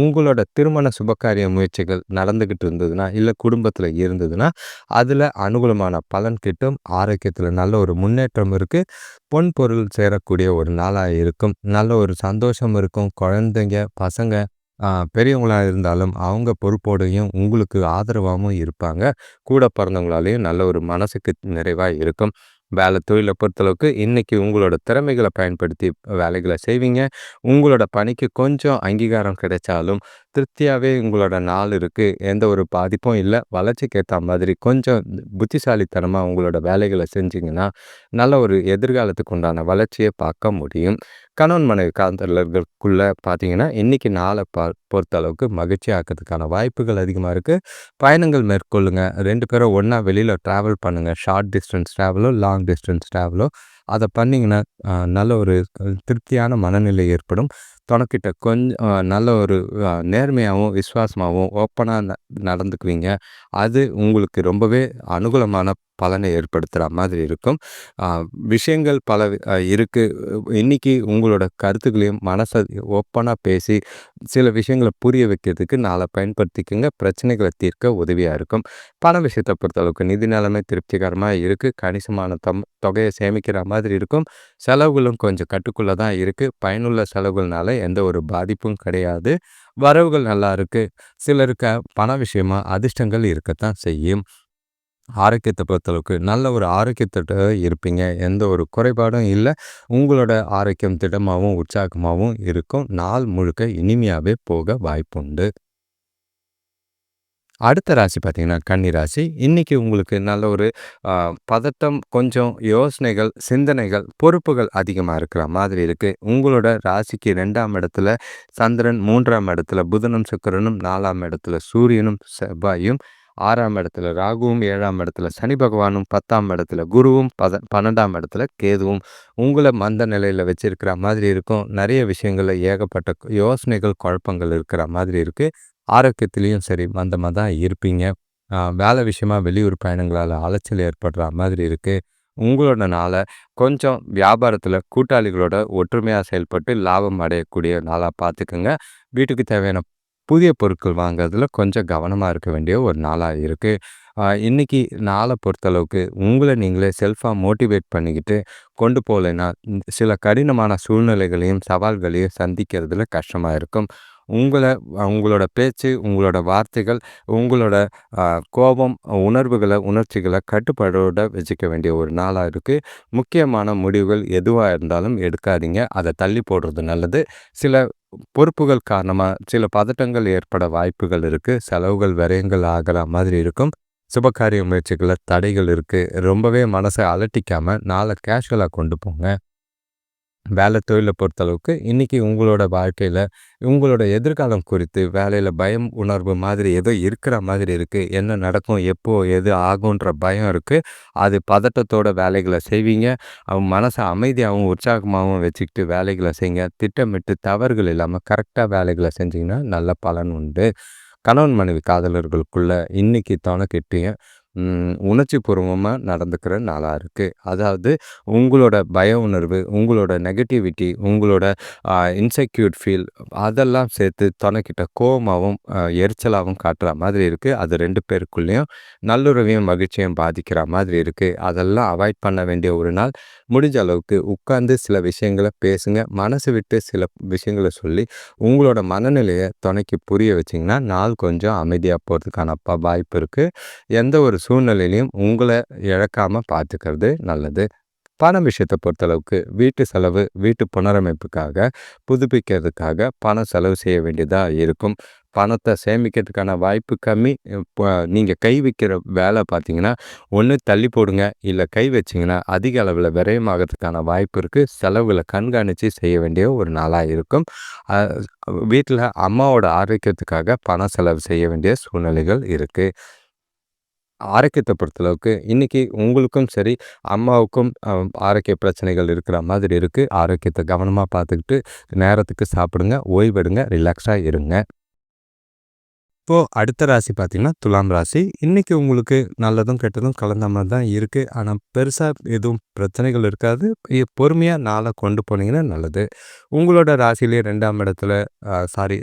உங்களோட திருமண சுபகாரிய முயற்சிகள் நடந்துகிட்டு இருந்ததுன்னா, இல்ல குடும்பத்தில இருந்ததுன்னா, அதுல அனுகூலமான பலன் கிட்டும். ஆரோக்கியத்தில நல்ல ஒரு முன்னேற்றம் இருக்கு. பொன், பொருள் சேரக்கூடிய ஒரு நாளா இருக்கும். நல்ல ஒரு சந்தோஷம் இருக்கும். குழந்தைங்க, பசங்க பெரியவங்களா இருந்தாலும் அவங்க பொறுப்போடையும் உங்களுக்கு ஆதரவாவும் இருப்பாங்க. கூட பிறந்தவங்களாலேயும் நல்ல ஒரு மனசுக்கு நிறைவா இருக்கும். வேலை தொழில பொறுத்தளவுக்கு இன்னைக்கு உங்களோட திறமைகள பயன்படுத்தி வேலைகள செய்வீங்க. உங்களோட பணிக்கு கொஞ்சம் அங்கீகாரம் கிடைச்சாலும், திருப்தியாவே உங்களோட நாள் இருக்கு. எந்த ஒரு பாதிப்பும் இல்ல. வளர்ச்சிக்கு ஏத்தா மாதிரி கொஞ்சம் புத்திசாலித்தனமா உங்களோட வேலைகள செஞ்சீங்கன்னா, நல்ல ஒரு எதிர்காலத்துக்கு உண்டான வளர்ச்சிய பார்க்க முடியும். கணவன் மனைவி காதலர்களுக்குள்ள பார்த்தீங்கன்னா, இன்னைக்கு நாள பொறுத்த அளவுக்கு மகிழ்ச்சியாக்கிறதுக்கான வாய்ப்புகள் அதிகமா இருக்கு. பயணங்கள் மேற்கொள்ளுங்க. 2 பேரும் ஒண்ணா வெளியில டிராவல் பண்ணுங்க. ஷார்ட் டிஸ்டன்ஸ் டிராவலோ, லாங் டிஸ்டன்ஸ் டிராவலோ அத பண்ணீங்கன்னா, நல்ல ஒரு திருப்தியான மனநிலை ஏற்படும். தொணக்கிட்ட நல்ல ஒரு நேர்மையாவும், விசுவாசமாவும், ஓப்பனா நடந்துக்குவீங்க. அது உங்களுக்கு ரொம்பவே அனுகூலமான பலனை ஏற்படுத்துற மாதிரி இருக்கும். அ விஷயங்கள் பல இருக்கு. இன்னைக்கு உங்களோட கருத்துக்களையும் மனச ஓப்பனா பேசி, சில விஷயங்கள புரிய வைக்கிறதுக்கு நாள பயன்படுத்திக்கங்க. பிரச்சனைகள தீர்க்க உதவியா இருக்கும். பண விஷயத்த பொறுத்தளவுக்கு நிதி நிலைமை திருப்திகரமா இருக்கு. கணிசமான தொகைய சேமிக்கிற மாதிரி இருக்கும். செலவுகளும் கொஞ்சம் கட்டுக்குள்ள தான் இருக்கு. பயனுள்ள செலவுகள்னால எந்த ஒரு பாதிப்பும் கிடையாது. வரவுகள் நல்லா இருக்கு. சிலருக்கு பண விஷயமா அதிர்ஷ்டங்கள் இருக்கத்தான் செய்யும். ஆரோக்கியத்த பொறுத்தளவுக்கு நல்ல ஒரு ஆரோக்கியத்தோட இருப்பீங்க. எந்த ஒரு குறைபாடும் இல்ல. உங்களோட ஆரோக்கியம் திடமாவும், உற்சாகமாவும் இருக்கும். நாள் முழுக்க இனிமையாவே போக வாய்ப்புண்டு. அடுத்த ராசி பார்த்தீங்கன்னா, கன்னி ராசி. இன்னைக்கு உங்களுக்கு நல்ல ஒரு அ பதட்டம், கொஞ்சம் யோசனைகள், சிந்தனைகள், பொறுப்புகள் அதிகமா இருக்கிற மாதிரி இருக்கு. உங்களோட ராசிக்கு 2ஆம் இடத்துல சந்திரன், 3ஆம் இடத்துல புதனும், சுக்கிரனும், 4ஆம் இடத்துல சூரியனும், செவ்வாயும், 6ஆம் இடத்துல ராகுவும், 7ஆம் இடத்துல சனி பகவானும், 10ஆம் இடத்துல குருவும், 12ஆம் இடத்துல கேதுவும் உங்கள மந்த நிலையில வச்சிருக்கிற மாதிரி இருக்கும். நெறைய விஷயங்கள்ல ஏகப்பட்ட யோசனைகள், குழப்பங்கள் இருக்கிற மாதிரி இருக்கு. ஆரோக்கியத்திலயும் சரி, மந்தமா தான் இருப்பீங்க. வேலை விஷயமா வெளியூர் பயணங்களால அலைச்சல் ஏற்படுற மாதிரி இருக்கு. உங்களோட நாள கொஞ்சம் வியாபாரத்தில கூட்டாளிகளோட ஒற்றுமையா செயல்பட்டு லாபம் அடையக்கூடிய நாளா பார்த்துக்கங்க. வீட்டுக்கு தேவையான புதிய பொருட்கள் வாங்குறதுல கொஞ்சம் கவனமா இருக்க வேண்டிய ஒரு நாளா இருக்கு. இன்னைக்கு நாள பொறுத்தளவுக்கு உங்கள நீங்களே செல்ஃபா மோட்டிவேட் பண்ணிக்கிட்டு கொண்டு போகலைன்னா, சில கடினமான சூழ்நிலைகளையும், சவால்களையும் சந்திக்கிறதுல கஷ்டமா இருக்கும். உங்கள உங்களோட பேச்சு, உங்களோட வார்த்தைகள், உங்களோட அ கோபம், உணர்வுகள, உணர்ச்சிகள கட்டுப்பாடோட வச்சுக்க வேண்டிய ஒரு நாளா இருக்கு. முக்கியமான முடிவுகள் எதுவா இருந்தாலும் எடுக்காதீங்க. அத தள்ளி போடுறது நல்லது. சில பொறுப்புகள் காரணமா சில பதட்டங்கள் ஏற்பட வாய்ப்புகள் இருக்கு. செலவுகள், விரயங்கள் ஆகுற மாதிரி இருக்கும். சுபகாரிய முயற்சிகள்ல தடைகள் இருக்கு. ரொம்பவே மனச அலட்டிக்காம நாள கேஷுவலா கொண்டு போங்க. வேலை தொழில பொறுத்தளவுக்கு இன்னைக்கு உங்களோட வாழ்க்கையில, உங்களோட எதிர்காலம் குறித்து வேலையில பயம் உணர்வு மாதிரி ஏதோ இருக்கிற மாதிரி இருக்கு. என்ன நடக்கும்? எப்போ? எது ஆகுன்ற பயம் இருக்கு. அது பதட்டத்தோட வேலைகள செய்வீங்க. மனச அமைதியாவும், உற்சாகமாவும் வச்சுக்கிட்டு வேலைகள செய்யுங்க. திட்டமிட்டு தவறுகள் இல்லாம கரெக்ட்டா வேலைகள செஞ்சீங்கன்னா, நல்ல பலன் உண்டு. கணவன் மனைவி காதலர்களுக்குள்ள இன்னைக்கு தொணைக்கிட்டயும் உணர்ச்சிபூர்வமா நடந்துக்கிற நாளா இருக்கு. அதாவது உங்களோட பய உணர்வு, உங்களோட நெகட்டிவிட்டி, உங்களோட இன்செக்யூர்ட் ஃபீல் அதெல்லாம் சேர்த்து தொணைக்கிட்ட கோவமாவும், எரிச்சலாவும் காட்டுற மாதிரி இருக்கு. அது 2 பேருக்குள்ளயும் நல்லுறவையும், மகிழ்ச்சியும் பாதிக்கிற மாதிரி இருக்கு. அதெல்லாம் அவாய்ட் பண்ண வேண்டிய ஒரு நாள். முடிஞ்ச அளவுக்கு உட்கார்ந்து சில விஷயங்கள பேசுங்க. மனசு விட்டு சில விஷயங்கள சொல்லி, உங்களோட மனநிலைய தொணைக்கு புரிய வச்சீங்கன்னா, நாள் கொஞ்சம் அமைதியா போறதுக்கான வாய்ப்பு இருக்கு. எந்த ஒரு சூழ்நிலையிலயும் உங்கள இழக்காம பார்த்துக்கிறது நல்லது. பணம் விஷயத்த பொறுத்தளவுக்கு வீட்டு செலவு, வீட்டு புனரமைப்புக்காக, புதுப்பிக்கிறதுக்காக பணம் செலவு செய்ய வேண்டியதா இருக்கும். பணத்த சேமிக்கிறதுக்கான வாய்ப்பு கம்மி. இப்ப நீங்க கை வைக்கிற வேல பார்த்தீங்கன்னா, ஒண்ணு தள்ளி போடுங்க. இல்ல கை வச்சீங்கன்னா, அதிக அளவுல விரயமாகறதுக்கான வாய்ப்பு இருக்கு. செலவுகள கண்காணிச்சு செய்ய வேண்டிய ஒரு நாளா இருக்கும். அ வீட்ல அம்மாவோட ஆரோக்கியத்துக்காக பணம் செலவு செய்ய வேண்டிய சூழ்நிலைகள் இருக்கு. ஆரோக்கியத்த பொறுத்தளவுக்கு இன்னைக்கு உங்களுக்கும் சரி, அம்மாவுக்கும் ஆரோக்கிய பிரச்சனைகள் இருக்கிற மாதிரி இருக்கு. ஆரோக்கியத்த கவனமா பார்த்துக்கிட்டு, நேரத்துக்கு சாப்பிடுங்க, ஓய்வெடுங்க, ரிலாக்ஸா இருங்க. இப்போ அடுத்த ராசி பார்த்தீங்கன்னா, துலாம் ராசி. இன்னைக்கு உங்களுக்கு நல்லதும், கெட்டதும் கலந்த மாரி தான் இருக்கு. ஆனா, பெருசா எதுவும் பிரச்சனைகள் இருக்காது. பொறுமையா நாள கொண்டு போனீங்கன்னா நல்லது. உங்களோட ராசியிலே 2ஆம் இடத்துல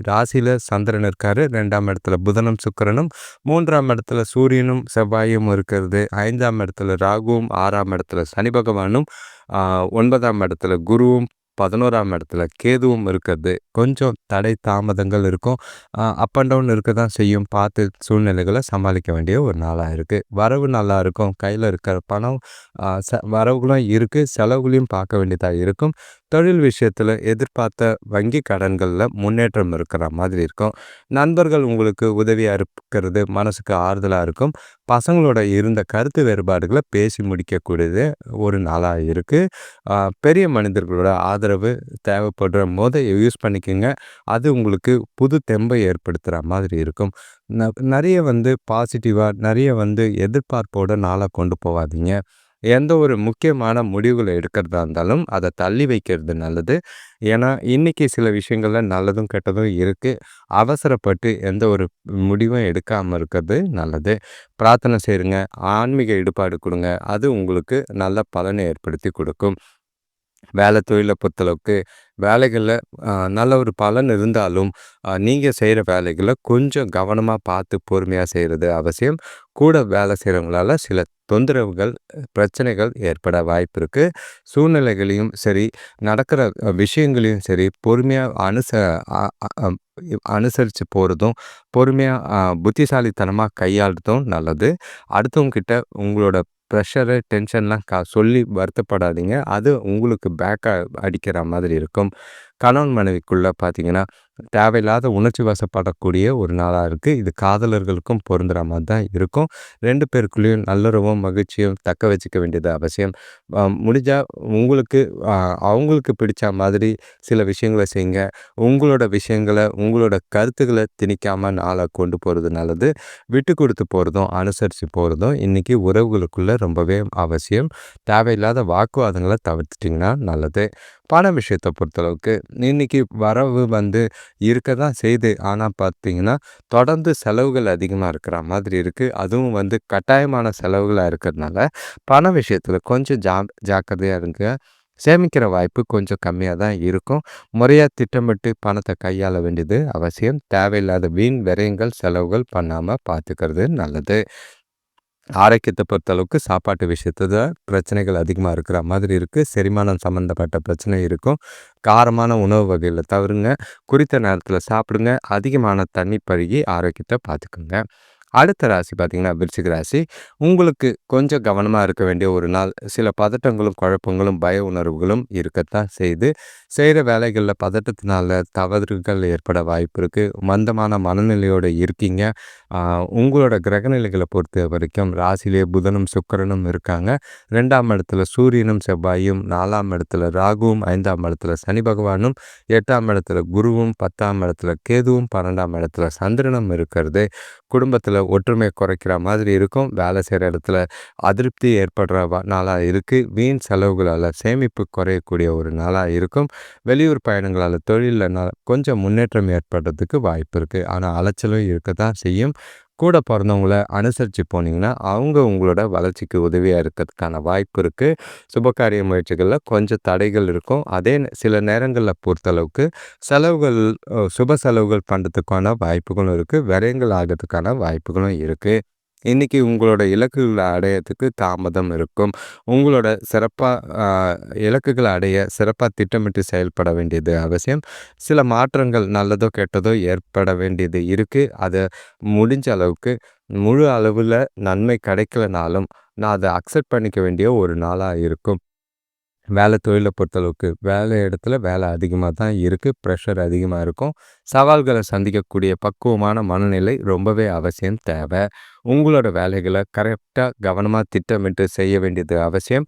ராசியில சந்திரன் இருக்காரு. 2ஆம் இடத்துல புதனும், சுக்கிரனும், 3ஆம் இடத்துல சூரியனும், செவ்வாயும் இருக்கிறது. 5ஆம் இடத்துல ராகுவும், 6ஆம் இடத்துல சனி பகவானும், 9ஆம் இடத்துல குருவும், 11ஆம் இடத்துல கேதுவும் இருக்கிறது. கொஞ்சம் தடை தாமதங்கள் இருக்கும். அப் அண்ட் டவுன் இருக்க தான் செய்யும். பார்த்து சூழ்நிலைகள சமாளிக்க வேண்டிய ஒரு நாளா இருக்கு. வரவு நல்லா இருக்கும். கையில இருக்கிற பணம் வரவுகளும் இருக்கு. செலவுகளையும் பார்க்க வேண்டியதா இருக்கும். தொழில் விஷயத்துல எதிர்பார்த்த வங்கி கடன்கள்ல முன்னேற்றம் இருக்கிற மாதிரி இருக்கும். நண்பர்கள் உங்களுக்கு உதவியா இருக்கிறது மனசுக்கு ஆறுதலா இருக்கும். பசங்களோட இருந்த கருத்து வேறுபாடுகள பேசி முடிக்கக்கூடியது ஒரு நாளா இருக்கு. பெரிய மனிதர்களோட ஆதரவு தேவைப்படும்போது யூஸ் பண்ணிக்கங்க. அது உங்களுக்கு புது தெம்பை ஏற்படுத்துற மாதிரி இருக்கும். நெறைய பாசிட்டிவா நெறைய எதிர்பார்ப்போட நாள கொண்டு போவாதீங்க. எந்த ஒரு முக்கியமான முடிவுகள எடுக்கிறதா இருந்தாலும், அத தள்ளி வைக்கிறது நல்லது. ஏன்னா, இன்னைக்கு சில விஷயங்கள்ல நல்லதும், கெட்டதும் இருக்கு. அவசரப்பட்டு எந்த ஒரு முடிவும் எடுக்காம இருக்கிறது நல்லது. பிரார்த்தனை செய்யுங்க. ஆன்மீக ஈடுபாடு குடுங்க. அது உங்களுக்கு நல்ல பலனை ஏற்படுத்தி குடுக்கும். வேலை தொழில பொறுத்தளவுக்கு வேலைகள்ல நல்ல ஒரு பலன் இருந்தாலும், நீங்க செய்ற வேலைகள கொஞ்சம் கவனமா பார்த்து பொறுமையா செய்றது அவசியம். கூட வேலை செய்றவங்களால சில தொந்தரவுகள், பிரச்சனைகள் ஏற்பட வாய்ப்பு இருக்கு. சூழ்நிலைகளையும் சரி, நடக்கிற விஷயங்களையும் சரி, பொறுமையா அ அ அம் அனுசரிச்சு போறதும், பொறுமையா புத்திசாலித்தனமா கையாள்றதும் நல்லது. அடுத்தவங்க கிட்ட உங்களோட ப்ரெஷரு, டென்ஷன்லாம் சொல்லி வருத்தப்படாதீங்க. அது உங்களுக்கு பேக்கா அடிக்கிற மாதிரி இருக்கும். கணவன் மனைவிக்குள்ள பார்த்தீங்கன்னா, தேவையில்லாத உணர்ச்சி வசப்படக்கூடிய ஒரு நாளா இருக்கு. இது காதலர்களுக்கும் பொருந்துற மாரி தான் இருக்கும். 2 பேருக்குள்ளேயும் நல்லுறவும், மகிழ்ச்சியும் தக்க வச்சுக்க வேண்டியது அவசியம். முடிஞ்சா உங்களுக்கு அவங்களுக்கு பிடிச்ச மாதிரி சில விஷயங்கள செய்யுங்க. உங்களோட விஷயங்கள, உங்களோட கருத்துக்கள திணிக்காம நாள கொண்டு போறது நல்லது. விட்டு குடுத்து போறதும், அனுசரிச்சு போறதும் இன்னைக்கு உறவுகளுக்குள்ள ரொம்பவே அவசியம். தேவையில்லாத வாக்குவாதங்கள தவிர்த்துட்டீங்கன்னா நல்லது. பண விஷயத்த பொறுத்தளவுக்கு இன்னைக்கு வரவு இருக்க தான் செய்யுது. ஆனா பார்த்தீங்கன்னா, தொடர்ந்து செலவுகள் அதிகமா இருக்கிற மாதிரி இருக்கு. அதுவும் கட்டாயமான செலவுகளா இருக்கிறதுனால, பண விஷயத்துல கொஞ்சம் ஜாக்கிரதையா இருங்க. சேமிக்கிற வாய்ப்பு கொஞ்சம் கம்மியா தான் இருக்கும். முறையா திட்டமிட்டு பணத்த கையாள வேண்டியது அவசியம். தேவையில்லாத வீண் விரயங்கள், செலவுகள் பண்ணாம பார்த்துக்கிறது நல்லது. ஆரோக்கியத்த பொறுத்தளவுக்கு சாப்பாட்டு விஷயத்துல பிரச்சனைகள் அதிகமா இருக்கிற மாதிரி இருக்கு. செரிமானம் சம்மந்தப்பட்ட பிரச்சனை இருக்கும். காரமான உணவு வகைகள தவிருங்க. குறித்த நேரத்துல சாப்பிடுங்க. அதிகமான தண்ணி பருகி ஆரோக்கியத்த பார்த்துக்குங்க. அடுத்த ராசி பார்த்தீங்கன்னா, விருச்சிக ராசி. உங்களுக்கு கொஞ்சம் கவனமா இருக்க வேண்டிய ஒரு நாள். சில பதட்டங்களும், குழப்பங்களும், பய உணர்வுகளும் இருக்கத்தான் செய்யுது. செய்ற வேலைகள்ல பதட்டத்தினால தவறுகள் ஏற்பட வாய்ப்பு இருக்கு. மந்தமான மனநிலையோட இருக்கீங்க. ஆ உங்களோட கிரகநிலைகள பொறுத்தவரைக்கும் ராசியிலே புதனும், சுக்கிரனும் இருக்காங்க. 2ஆம் இடத்துல சூரியனும், செவ்வாயும், 4ஆம் இடத்துல ராகுவும், 5ஆம் இடத்துல சனி பகவானும், 8ஆம் இடத்துல குருவும், 10ஆம் இடத்துல கேதுவும், 12ஆம் இடத்துல சந்திரனும் இருக்கிறது. குடும்பத்தில ஒற்றுமை குறைக்கிற மாதிரி இருக்கும். வேலை செய்ற இடத்துல அதிருப்தி ஏற்படுற நாளா இருக்கு. வீண் செலவுகளால சேமிப்பு குறையக்கூடிய ஒரு நாளா இருக்கும். வெளியூர் பயணங்களால தொழில்ல கொஞ்சம் முன்னேற்றம் ஏற்படுறதுக்கு வாய்ப்பு இருக்கு. ஆனா அலைச்சலும் இருக்கத்தான் செய்யும். கூட பொறந்தவங்கள அனுசரிச்சு போனீங்கன்னா, அவங்க உங்களோட வளர்ச்சிக்கு உதவியா இருக்கிறதுக்கான வாய்ப்பு இருக்கு. சுபகாரிய முயற்சிகள்ல கொஞ்சம் தடைகள் இருக்கும். அதே சில நேரங்கள்ல பொறுத்தளவுக்கு செலவுகள் சுப செலவுகள் பண்றதுக்கான வாய்ப்புகளும் இருக்கு. விரயங்கள் ஆகறதுக்கான வாய்ப்புகளும் இருக்கு. இன்னைக்கு உங்களோட இலக்குகள அடையறதுக்கு தாமதம் இருக்கும். உங்களோட சிறப்பா அ இலக்குகள அடைய சிறப்பா திட்டமிட்டு செயல்பட வேண்டியது அவசியம். சில மாற்றங்கள் நல்லதோ, கெட்டதோ ஏற்பட வேண்டியது இருக்கு. அத முடிஞ்ச அளவுக்கு முழு அளவுல நன்மை கிடைக்கலனாலும், நான் அத அக்செப்ட் பண்ணிக்க வேண்டிய ஒரு நாளா இருக்கும். வேலை தொழில பொறுத்தளவுக்கு, வேலை இடத்துல வேலை அதிகமா தான் இருக்கு. ப்ரெஷர் அதிகமா இருக்கும். சவால்கள சந்திக்கக்கூடிய பக்குவமான மனநிலை ரொம்பவே அவசியம் தேவை. உங்களோட வேலைகள கரெக்ட்டா, கவனமா திட்டமிட்டு செய்ய வேண்டியது அவசியம்.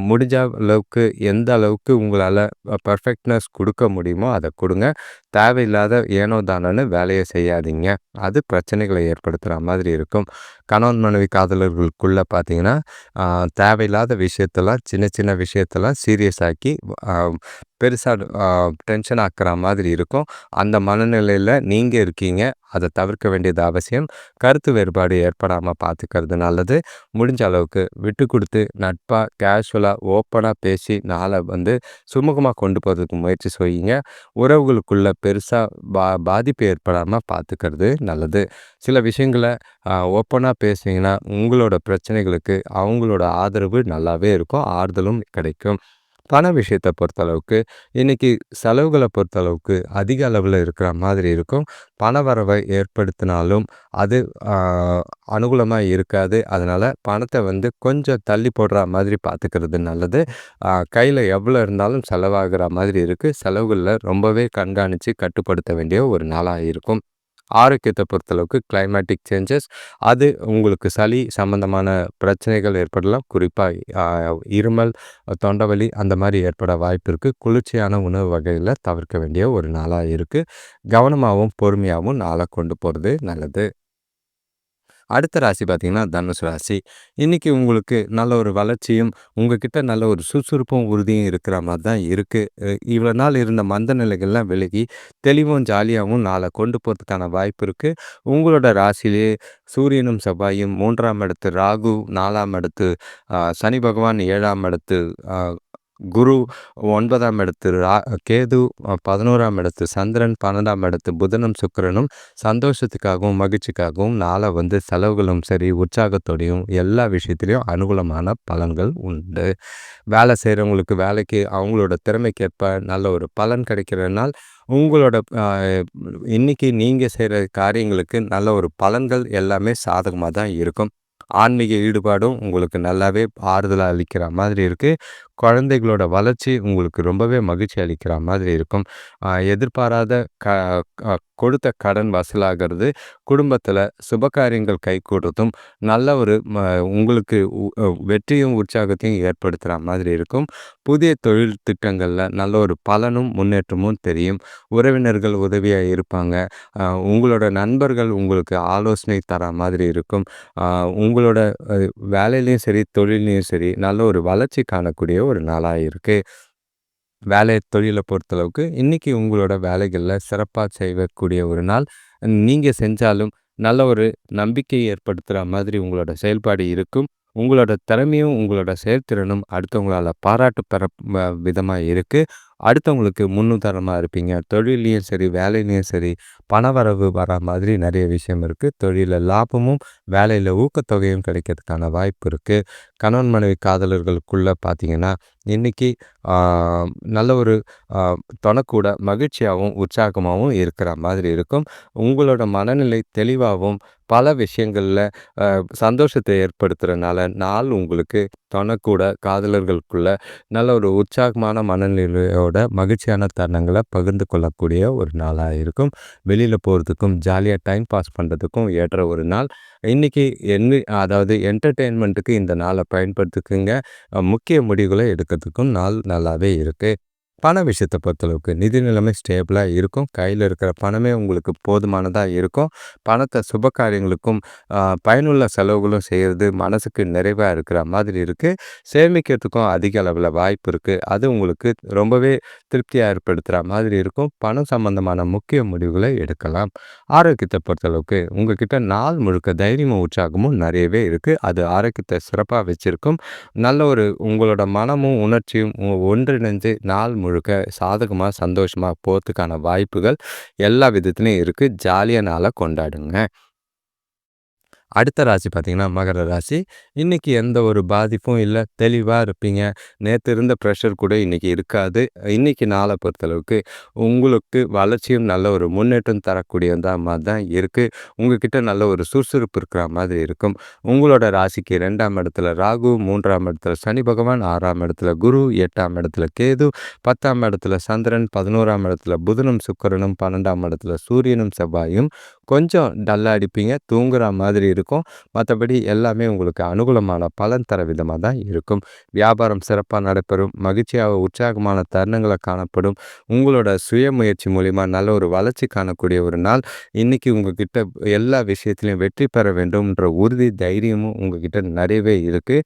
முடிஞ்ச அளவுக்கு எந்த அளவுக்கு உங்களால பெர்ஃபெக்ட்னஸ் குடுக்க முடியுமோ அத குடுங்க. தேவையில்லாத ஏனோ தானோன்னு வேலைய செய்யாதீங்க. அது பிரச்சனைகள ஏற்படுத்துற மாதிரி இருக்கும். கணவன் மனைவி காதலர்களுக்குள்ள பார்த்தீங்கன்னா, அ தேவையில்லாத விஷயத்தெல்லாம் சின்ன சின்ன விஷயத்தெல்லாம் சீரியஸ் ஆக்கி அ பெருசா டென்ஷன் ஆக்குற மாதிரி இருக்கும். அந்த மனநிலையில நீங்க இருக்கீங்க. அத தவிர்க்க வேண்டியது அவசியம். கருத்து வேறுபாடு ஏற்படாம பார்த்துக்கிறது நல்லது. முடிஞ்ச அளவுக்கு விட்டு குடுத்து, நட்பா, கேஷுவலா, ஓப்பனா பேசி நாள சுமூகமா கொண்டு போறதுக்கு முயற்சி செய்யுங்க. உறவுகளுக்குள்ள பெருசா பாதிப்பு ஏற்படாம பார்த்துக்கிறது நல்லது. சில விஷயங்கள ஓப்பனா பேசுனீங்கன்னா, உங்களோட பிரச்சனைகளுக்கு அவங்களோட ஆதரவு நல்லாவே இருக்கும். ஆறுதலும் கிடைக்கும். பண விஷயத்த பொறுத்தளவுக்கு, இன்னைக்கு செலவுகள பொறுத்தளவுக்கு அதிக அளவுல இருக்கிற மாதிரி இருக்கும். பண வரவை ஏற்படுத்தினாலும், அது அ அனுகூலமா இருக்காது. அதனால பணத்த கொஞ்சம் தள்ளி போடுறா மாதிரி பார்த்துக்கிறது நல்லது. கையில எவ்வளோ இருந்தாலும் செலவாகுற மாதிரி இருக்கு. செலவுகள்ல ரொம்பவே கண்காணிச்சு கட்டுப்படுத்த வேண்டிய ஒரு நாளா இருக்கும். ஆரோக்கியத்த பொறுத்தளவுக்கு கிளைமேட்டிக் சேஞ்சஸ் அது உங்களுக்கு சளி சம்பந்தமான பிரச்சனைகள் ஏற்படலாம். குறிப்பா அ இருமல், தொண்டவலி அந்த மாரி ஏற்பட வாய்ப்பு இருக்கு. குளிர்ச்சியான உணவு வகைகள தவிர்க்க வேண்டிய ஒரு நாளா இருக்கு. கவனமாவும், பொறுமையாவும் நாள கொண்டு போறது நல்லது. அடுத்த ராசி பார்த்தீங்கன்னா, தனுசு ராசி. இன்னைக்கு உங்களுக்கு நல்ல ஒரு வளர்ச்சியும், உங்ககிட்ட நல்ல ஒரு சுறுசுறுப்பும், உறுதியும் இருக்கிற மாரி தான் இருக்கு. இவ்வளோ நாள் இருந்த மந்த நிலைகள்லாம் விலகி, தெளிவும், ஜாலியாவும் நாள கொண்டு போறதுக்கான வாய்ப்பு இருக்கு. உங்களோட ராசியிலேயே சூரியனும், செவ்வாயும் 3ஆம் இடத்து ராகு, 4ஆம் இடத்து சனி பகவான், 7ஆம் இடத்து அ குரு, 9ஆம் இடத்து கேது, 11ஆம் இடத்து சந்திரன், 12ஆம் இடத்து புதனும், சுக்கிரனும் சந்தோஷத்துக்காகவும், மகிழ்ச்சிக்காகவும் நாள செலவுகளும் சரி, உற்சாகத்தோடையும் எல்லா விஷயத்திலயும் அனுகூலமான பலன்கள் உண்டு. வேலை செய்றவங்களுக்கு வேலைக்கு அவங்களோட திறமைக்கேற்ப நல்ல ஒரு பலன் கிடைக்கிற நாள். உங்களோட இன்னைக்கு நீங்க செய்ற காரியங்களுக்கு நல்ல ஒரு பலன்கள் எல்லாமே சாதகமா தான் இருக்கும். ஆன்மீக ஈடுபாடும் உங்களுக்கு நல்லாவே ஆறுதலா அளிக்கிற மாதிரி இருக்கு. குழந்தைகளோட வளர்ச்சி உங்களுக்கு ரொம்பவே மகிழ்ச்சி அளிக்கிற மாதிரி இருக்கும். எதிர்பாராத க க கொடுத்த கடன் வசூலாகிறது, குடும்பத்தில சுபகாரியங்கள் கைகூடுறதும், நல்ல ஒரு உங்களுக்கு வெற்றியும், உற்சாகத்தையும் ஏற்படுத்துற மாதிரி இருக்கும். புதிய தொழில் திட்டங்கள்ல நல்ல ஒரு பலனும், முன்னேற்றமும் தெரியும். உறவினர்கள் உதவியா இருப்பாங்க. அ உங்களோட நண்பர்கள் உங்களுக்கு ஆலோசனை தர மாதிரி இருக்கும். உங்களோட அ வேலையிலயும் சரி, தொழில்லயும் சரி, நல்ல ஒரு வளர்ச்சி காணக்கூடிய ஒரு நாளா இருக்கு. வேலை தொழில பொறுத்தளவுக்கு, இன்னைக்கு உங்களோட வேலைகள்ல சிறப்பா செய்யக்கூடிய ஒரு நாள். நீங்க செஞ்சாலும் நல்ல ஒரு நம்பிக்கை ஏற்படுத்துற மாதிரி உங்களோட செயல்பாடு இருக்கும். உங்களோட திறமையும், உங்களோட செயல்திறனும் அடுத்தவங்களால பாராட்டு பெற விதமா இருக்கு. அடுத்தவங்களுக்கு முன்னுதாரணமா இருப்பீங்க. தொழில்லயும் சரி, வேலையிலயும் சரி, பணவரவு வரா மாதிரி நெறைய விஷயம் இருக்கு. தொழில்ல லாபமும், வேலையில ஊக்கத்தொகையும் கிடைக்கிறதுக்கான வாய்ப்பு இருக்கு. கணவன் மனைவி காதலர்களுக்குள்ள பார்த்தீங்கன்னா, இன்னைக்கு ஆ நல்ல ஒரு ஆ தொணக்கூட மகிழ்ச்சியாவும், உற்சாகமாவும் இருக்கிற மாதிரி இருக்கும். உங்களோட மனநிலை தெளிவாவும், பல விஷயங்கள்ல சந்தோஷத்தை ஏற்படுத்துறனால, நாள் உங்களுக்கு தொணக்கூட காதலர்களுக்குள்ள நல்ல ஒரு உற்சாகமான மனநிலையோட மகிழ்ச்சியான தருணங்கள பகிர்ந்து கொள்ளக்கூடிய ஒரு நாளா இருக்கும். வெளியில போறதுக்கும், ஜாலியா டைம் பாஸ் பண்றதுக்கும் ஏற்ற ஒரு நாள். இன்னைக்கு அதாவது என்டர்டெயின்மென்ட்டுக்கு இந்த நாள பயன்படுத்திக்கங்க. முக்கிய முடிவுகள எடுக்கிறதுக்கும் நாள் நல்லாவே இருக்கு. பண விஷயத்த பொறுத்தளவுக்கு நிதி நிலைமை ஸ்டேபிளா இருக்கும். கையில இருக்கிற பணமே உங்களுக்கு போதுமானதா இருக்கும். பணத்த சுப காரியங்களுக்கும், பயனுள்ள செலவுகளும் செய்றது மனசுக்கு நிறைவா இருக்கிற மாதிரி இருக்கு. சேமிக்கிறதுக்கும் அதிக அளவுல வாய்ப்பு இருக்கு. அது உங்களுக்கு ரொம்பவே திருப்தியா ஏற்படுத்துற மாதிரி இருக்கும். பணம் சம்பந்தமான முக்கிய முடிவுகள எடுக்கலாம். ஆரோக்கியத்த பொறுத்தளவுக்கு உங்ககிட்ட நாள் முழுக்க தைரியமும், உற்சாகமும் நிறையவே இருக்கு. அது ஆரோக்கியத்த சிறப்பா வச்சிருக்கும். நல்ல ஒரு உங்களோட மனமும், உணர்ச்சியும் ஒன்றிணைஞ்சு நாள் முழுக்க சாதகமா, சந்தோஷமா போறதுக்கான வாய்ப்புகள் எல்லா விதத்திலயும் இருக்கு. ஜாலியா நாள கொண்டாடுங்க. அடுத்த ராசி பார்த்தீங்கன்னா, மகர ராசி. இன்னைக்கு எந்த ஒரு பாதிப்பும் இல்ல. தெளிவா இருப்பீங்க. நேத்து இருந்த பிரஷர் கூட இன்னைக்கு இருக்காது. இன்னைக்கு நாள பொறுத்தளவுக்கு உங்களுக்கு வளர்ச்சியும் நல்ல ஒரு முன்னேற்றம் தரக்கூடியதா மாரி தான் இருக்கு. உங்ககிட்ட நல்ல ஒரு சுறுசுறுப்பு இருக்கிற மாதிரி இருக்கும். உங்களோட ராசிக்கு 2ஆம் இடத்துல ராகு, 3ஆம் இடத்துல சனி பகவான், 6ஆம் இடத்துல குரு, 8ஆம் இடத்துல கேது, 10ஆம் இடத்துல சந்திரன், 11ஆம் இடத்துல புதனும், சுக்கிரனும், 12ஆம் இடத்துல சூரியனும், செவ்வாயும் கொஞ்சம் டல்லா அடிப்பீங்க. தூங்குற மாதிரி இருக்கும். மத்தபடி எல்லாமே உங்களுக்கு அனுகூலமான பலன் தர விதமா தான் இருக்கும். வியாபாரம் சிறப்பா நடைபெறும். மகிழ்ச்சியா உற்சாகமான தருணங்கள காணப்படும். உங்களோட சுய முயற்சி மூலியமா நல்ல ஒரு வளர்ச்சி காணக்கூடிய ஒரு நாள். இன்னைக்கு உங்ககிட்ட எல்லா விஷயத்திலயும் வெற்றி பெற வேண்டும்ன்ற உறுதி, தைரியமும் உங்ககிட்ட நிறையவே இருக்கு.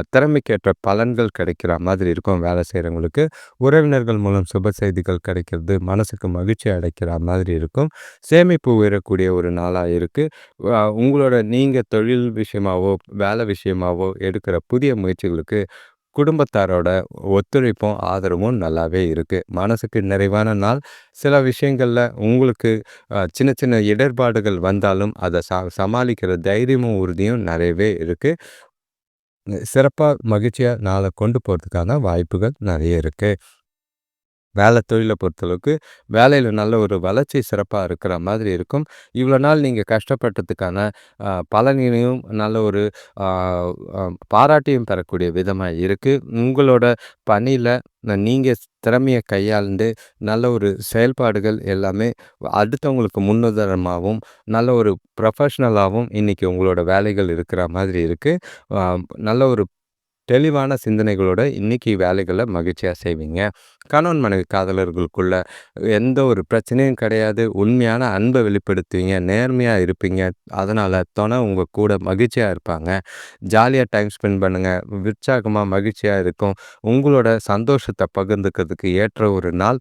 திறமைக்கேற்ற பலன்கள் கிடைக்கிற மாதிரி இருக்கும் வேலை செய்றவங்களுக்கு. உறவினர்கள் மூலம் சுப செய்திகள் கிடைக்கிறது, மனசுக்கு மகிழ்ச்சி அடைக்கிற மாதிரி இருக்கும். சேமிப்பு உயரக்கூடிய ஒரு நாளா இருக்கு. உங்களோட நீங்க தொழில் விஷயமாவோ, வேலை விஷயமாவோ எடுக்கிற புதிய முயற்சிகளுக்கு குடும்பத்தாரோட ஒத்துழைப்பும், ஆதரவும் நல்லாவே இருக்கு. மனசுக்கு நிறைவான நாள். சில விஷயங்கள்ல உங்களுக்கு சின்ன சின்ன இடர்பாடுகள் வந்தாலும், அத சமாளிக்கிற தைரியமும், உறுதியும் நிறையவே இருக்கு. சிறப்பா, மகிழ்ச்சியா நாள கொண்டு போறதுக்கான வாய்ப்புகள் நெறைய இருக்கு. தொழில பொறுத்தளவுக்கு, வேலையில நல்ல ஒரு வளர்ச்சி சிறப்பா இருக்கிற மாதிரி இருக்கும். இவ்வளோ நாள் நீங்க கஷ்டப்பட்டதுக்கான பலனையும் நல்ல ஒரு ஆ அ பாராட்டையும் பெறக்கூடிய விதமா இருக்கு. உங்களோட பணியில நீங்க திறமைய கையாண்டு நல்ல ஒரு செயல்பாடுகள் எல்லாமே அடுத்தவங்களுக்கு முன்னுதாரணமாவும், நல்ல ஒரு ப்ரொஃபஷனலாவும் இன்னைக்கு உங்களோட வேலைகள் இருக்கிற மாதிரி இருக்கு. அ நல்ல ஒரு தெளிவான சிந்தனைகளோட இன்னைக்கு வேலைகள மகிழ்ச்சியா செய்வீங்க. கணவன் மனைவி காதலர்களுக்குள்ள எந்த ஒரு பிரச்சனையும் கிடையாது. உண்மையான அன்ப வெளிப்படுத்துவீங்க. நேர்மையா இருப்பீங்க. அதனால உங்க கூட மகிழ்ச்சியா இருப்பாங்க. ஜாலியா டைம் ஸ்பெண்ட் பண்ணுங்க. உற்சாகமா, மகிழ்ச்சியா இருக்கும். உங்களோட சந்தோஷத்த பகிர்ந்துக்கிறதுக்கு ஏற்ற ஒரு நாள்.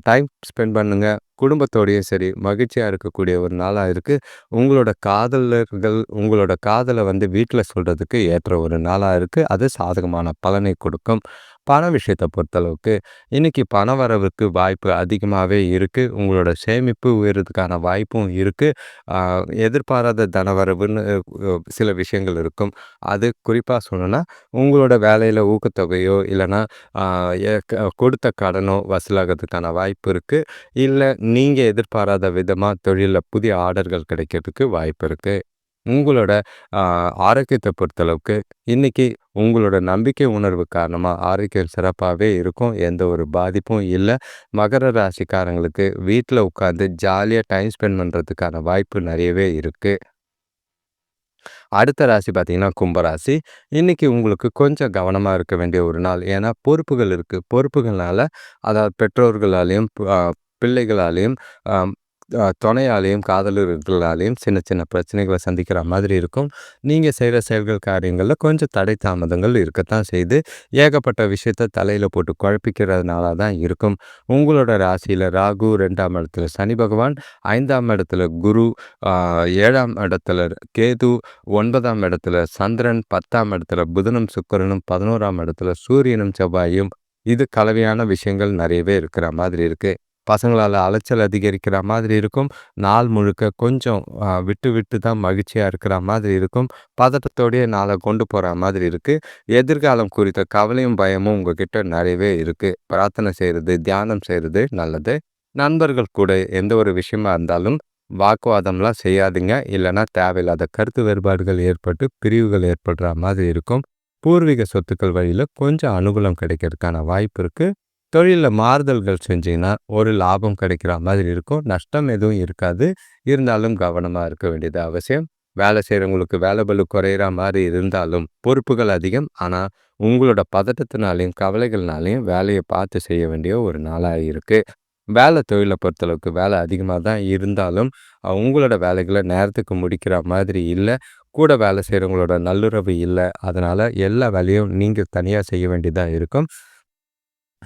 டைம் ஸ்பெண்ட் பண்ணுங்க. குடும்பத்தோடயும் சரி, மகிழ்ச்சியா இருக்கக்கூடிய ஒரு நாளா இருக்கு. உங்களோட காதலர்கள் உங்களோட காதல வீட்ல சொல்றதுக்கு ஏற்ற ஒரு நாளா இருக்கு. அது சாதகமான பலனை கொடுக்கும். பண விஷயத்த பொறுத்தளவுக்கு, இன்னைக்கு பண வரவுக்கு வாய்ப்பு அதிகமாவே இருக்கு. உங்களோட சேமிப்பு உயர்றதுக்கான வாய்ப்பும் இருக்கு. அ எதிர்பாராத தனவரவுன்னு சில விஷயங்கள் இருக்கும். அது குறிப்பா சொல்லணும்னா, உங்களோட வேலையில ஊக்கத்தொகையோ, இல்லன்னா அ எ க கொடுத்த கடனோ வசூலாகறதுக்கான வாய்ப்பு இருக்கு. இல்ல நீங்க எதிர்பாராத விதமா தொழில்ல புதிய ஆர்டர்கள் கிடைக்கிறதுக்கு வாய்ப்பு இருக்கு. உங்களோட அ ஆரோக்கியத்த பொறுத்தளவுக்கு, இன்னைக்கு உங்களோட நம்பிக்கை உணர்வு காரணமா ஆரோக்கியம் சிறப்பாவே இருக்கும். எந்த ஒரு பாதிப்பும் இல்ல. மகர ராசிக்காரங்களுக்கு வீட்ல உட்கார்ந்து ஜாலியா டைம் ஸ்பெண்ட் பண்றதுக்கான வாய்ப்பு நெறையவே இருக்கு. அடுத்த ராசி பார்த்தீங்கன்னா, கும்பராசி. இன்னைக்கு உங்களுக்கு கொஞ்சம் கவனமா இருக்க வேண்டிய ஒரு நாள். ஏன்னா பொறுப்புகள் இருக்கு. பொறுப்புகள்னால அதாவது பெற்றோர்களாலயும், பிள்ளைகளாலயும், அம் துணையாலயும், காதலர்களாலயும் சின்ன சின்ன பிரச்சனைகள சந்திக்கிற மாதிரி இருக்கும். நீங்க செய்ற செயல்கள், காரியங்கள்ல கொஞ்சம் தடை தாமதங்கள் இருக்கத்தான் செய்யுது. ஏகப்பட்ட விஷயத்த தலையில போட்டு குழப்பிக்கிறதுனால தான் இருக்கும். உங்களோட ராசியில ராகு, 2ஆம் இடத்துல சனி பகவான், 5ஆம் இடத்துல குரு, ஆ 7ஆம் இடத்துல கேது, 9ஆம் இடத்துல சந்திரன், 10ஆம் இடத்துல புதனும், சுக்கிரனும், 11ஆம் இடத்துல சூரியனும், செவ்வாயும் இது கலவையான விஷயங்கள் நிறையவே இருக்கிற மாதிரி இருக்கு. பசங்களால அலைச்சல் அதிகரிக்கிற மாதிரி இருக்கும். நாள் முழுக்க கொஞ்சம் விட்டு விட்டு தான் மகிழ்ச்சியா இருக்கிற மாதிரி இருக்கும். பதட்டத்தோடயே நாள கொண்டு போற மாதிரி இருக்கு. எதிர்காலம் குறித்த கவலையும், பயமும் உங்ககிட்ட நிறையவே இருக்கு. பிரார்த்தனை செய்றது, தியானம் செய்றது நல்லது. நண்பர்கள் கூட எந்த ஒரு விஷயமா இருந்தாலும் வாக்குவாதம்லாம் செய்யாதீங்க. இல்லன்னா தேவையில்லாத கருத்து வேறுபாடுகள் ஏற்பட்டு பிரிவுகள் ஏற்படுற மாதிரி இருக்கும். பூர்வீக சொத்துக்கள் வழியில கொஞ்சம் அனுகூலம் கிடைக்கிறதுக்கான வாய்ப்பு இருக்கு. தொழில்ல மாறுதல்கள் செஞ்சீங்கன்னா, ஒரு லாபம் கிடைக்கிற மாதிரி இருக்கும். நஷ்டம் எதுவும் இருக்காது. இருந்தாலும் கவனமா இருக்க வேண்டியது அவசியம். வேலை செய்றவங்களுக்கு வேலை பளு குறையிற மாரி இருந்தாலும், பொறுப்புகள் அதிகம். ஆனா, உங்களோட பதட்டத்தினாலயும், கவலைகள்னாலயும் வேலைய பார்த்து செய்ய வேண்டிய ஒரு நாளா இருக்கு. வேலை தொழில பொறுத்தளவுக்கு வேலை அதிகமா தான் இருந்தாலும், உங்களோட வேலைகள நேரத்துக்கு முடிக்கிற மாதிரி இல்ல. கூட வேலை செய்றவங்களோட நல்லுறவு இல்ல. அதனால எல்லா வேலையும் நீங்க தனியா செய்ய வேண்டியதா இருக்கும்.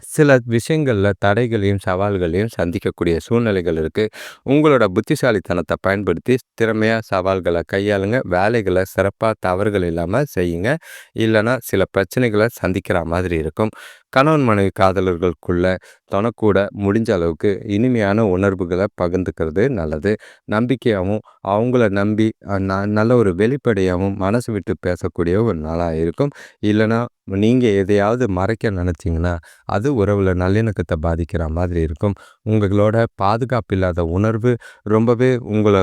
சில விஷயங்கள்ல தடைகளையும், சவால்களையும் சந்திக்கக்கூடிய சூழ்நிலைகள் இருக்கு. உங்களோட புத்திசாலித்தனத்த பயன்படுத்தி திறமையா சவால்கள கையாளுங்க. வேலைகள சிறப்பா தவறுகள் இல்லாம செய்யுங்க. இல்லன்னா சில பிரச்சனைகள சந்திக்கிற மாதிரி இருக்கும். கணவன் மனைவி காதலர்களுக்குள்ள தொணக்கூட முடிஞ்ச அளவுக்கு இனிமையான உணர்வுகள பகிர்ந்துக்கிறது நல்லது. நம்பிக்கையாவும், அவங்கள நம்பி நல்ல ஒரு வெளிப்படையாவும் மனசு விட்டு பேசக்கூடிய ஒரு நாளா இருக்கும். இல்லன்னா நீங்க எதையாவது மறைக்க நினைச்சீங்கன்னா, அது உறவுல நல்லிணக்கத்த பாதிக்கிற மாதிரி இருக்கும். உங்களோட பாதுகாப்பு இல்லாத உணர்வு ரொம்பவே உங்கள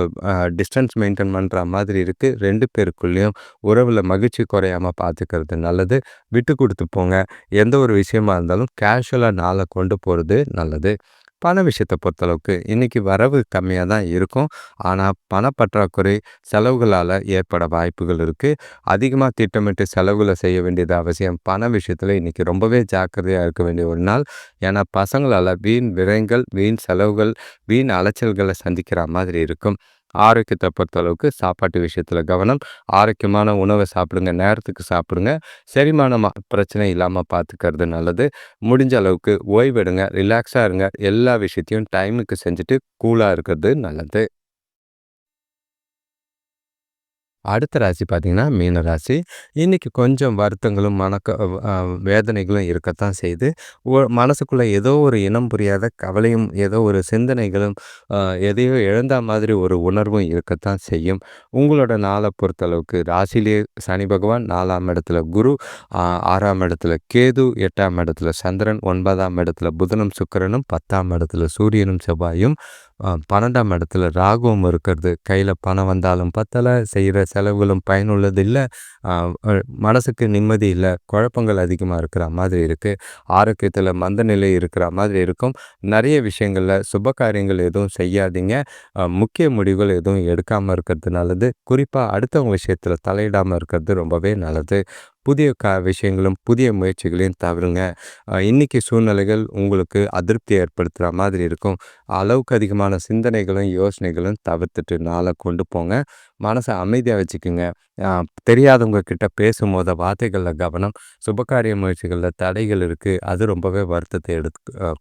டிஸ்டன்ஸ் மெயின்டெயின் பண்ற மாதிரி இருக்கு. 2 பேருக்குள்ளயும் உறவுல மகிழ்ச்சி குறையாம பார்த்துக்கிறது நல்லது. விட்டு குடுத்து போங்க. எந்த ஒரு விஷயமா இருந்தாலும் கேஷுவலா நாள கொண்டு போறது நல்லது. பண விஷயத்த பொறுத்தளவுக்கு இன்னைக்கு வரவு கம்மியா தான் இருக்கும். ஆனா பணப்பற்றாக்குறை செலவுகளால ஏற்பட வாய்ப்புகள் இருக்கு. அதிகமா திட்டமிட்டு செலவுகள செய்ய வேண்டியது அவசியம். பண விஷயத்துல இன்னைக்கு ரொம்பவே ஜாக்கிரதையா இருக்க வேண்டிய ஒரு நாள். ஏன்னா பசங்களால வீண் விரயங்கள், வீண் செலவுகள், வீண் அலைச்சல்கள சந்திக்கிற மாதிரி இருக்கும். ஆரோக்கியத்த பொறுத்தளவுக்கு சாப்பாட்டு விஷயத்துல கவனம். ஆரோக்கியமான உணவ சாப்பிடுங்க. நேரத்துக்கு சாப்பிடுங்க. செரிமானமா பிரச்சனை இல்லாம பார்த்துக்கிறது நல்லது. முடிஞ்ச அளவுக்கு ஓய்வெடுங்க. ரிலாக்ஸா இருங்க. எல்லா விஷயத்தையும் டைமுக்கு செஞ்சுட்டு கூலா இருக்கிறது நல்லது. அடுத்த ராசி பார்த்தீங்கன்னா, மீன ராசி. இன்னைக்கு கொஞ்சம் வருத்தங்களும், அ வேதனைகளும் இருக்கத்தான் செய்யுது. மனசுக்குள்ள ஏதோ ஒரு இனம் புரியாத கவலையும், ஏதோ ஒரு சிந்தனைகளும், அ எதையோ இழந்தா மாதிரி ஒரு உணர்வும் இருக்கத்தான் செய்யும். உங்களோட நாள பொறுத்தளவுக்கு ராசியிலேயே சனி பகவான், 4ஆம் இடத்துல குரு, அ 6ஆம் இடத்துல கேது, 8ஆம் இடத்துல சந்திரன், 9ஆம் இடத்துல புதனும், சுக்கிரனும், 10ஆம் இடத்துல சூரியனும், செவ்வாயும், 12ஆம் இடத்துல ராகுவும் இருக்கிறது. கையில பணம் வந்தாலும் பத்தல, செய்ற செலவுகளும் பயனுள்ளது இல்ல. அ அ மனசுக்கு நிம்மதி இல்ல. குழப்பங்கள் அதிகமா இருக்கிற மாதிரி இருக்கு. ஆரோக்கியத்தில மந்த நிலை இருக்கிற மாதிரி இருக்கும். நெறைய விஷயங்கள்ல சுப காரியங்கள் எதுவும் செய்யாதீங்க. முக்கிய முடிவுகள் எதுவும் எடுக்காம இருக்கிறது நல்லது. குறிப்பா அடுத்தவங்க விஷயத்தில தலையிடாம இருக்கிறது ரொம்பவே நல்லது. புதிய விஷயங்களும், புதிய முயற்சிகளையும் தவிருங்க. இன்னைக்கு சூழ்நிலைகள் உங்களுக்கு அதிருப்தி ஏற்படுத்துற மாதிரி இருக்கும். அளவுக்கு அதிகமான சிந்தனைகளும், யோசனைகளும் தவிர்த்துட்டு நாள கொண்டு போங்க. மனச அமைதியா வச்சுக்குங்க. அ தெரியாதவங்க கிட்ட பேசும்போது வார்த்தைகள்ல கவனம். சுபகாரிய முயற்சிகள்ல தடைகள் இருக்கு. அது ரொம்பவே வருத்தத்த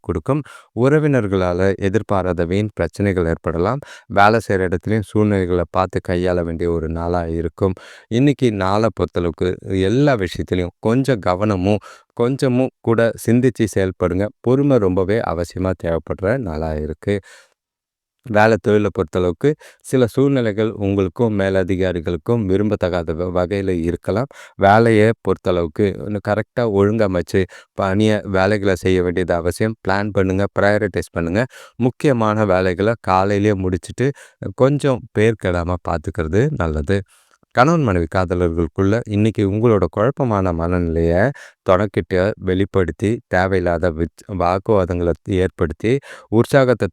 குடுக்கும். உறவினர்களால எதிர்பாராத வீண் பிரச்சனைகள் ஏற்படலாம். வேலை செய்ற இடத்துலயும் சூழ்நிலைகள பார்த்து கையாள வேண்டிய ஒரு நாளா இருக்கும். இன்னைக்கு நாள பொறுத்தளவுக்கு எல்லா விஷயத்திலயும் கொஞ்சம் கவனமும், கொஞ்சமும் கூட சிந்திச்சு செயல்படுங்க. பொறுமை ரொம்பவே அவசியமா தேவைப்படுற நாளா இருக்கு. வேலை தொழில பொறுத்தளவுக்கு சில சூழ்நிலைகள் உங்களுக்கும் மேலதிகாரிகளுக்கும் விரும்பத்தகாத வகையில இருக்கலாம். வேலைய பொறுத்தளவுக்கு இன்னும் கரெக்ட்டா ஒழுங்கமைச்சு வேலைகள செய்ய வேண்டியது அவசியம். பிளான் பண்ணுங்க, பிரையாரிடைஸ் பண்ணுங்க. முக்கியமான வேலைகள காலையிலேயே முடிச்சுட்டு, கொஞ்சம் பேர் கெடாம பார்த்துக்கிறது நல்லது. கணவன் மனைவி காதலர்களுக்குள்ள இன்னைக்கு உங்களோட குழப்பமான மனநிலைய தொணக்கிட்ட வெளிப்படுத்தி தேவையில்லாத வாக்குவாதங்களை ஏற்படுத்தி உற்சாகத்தை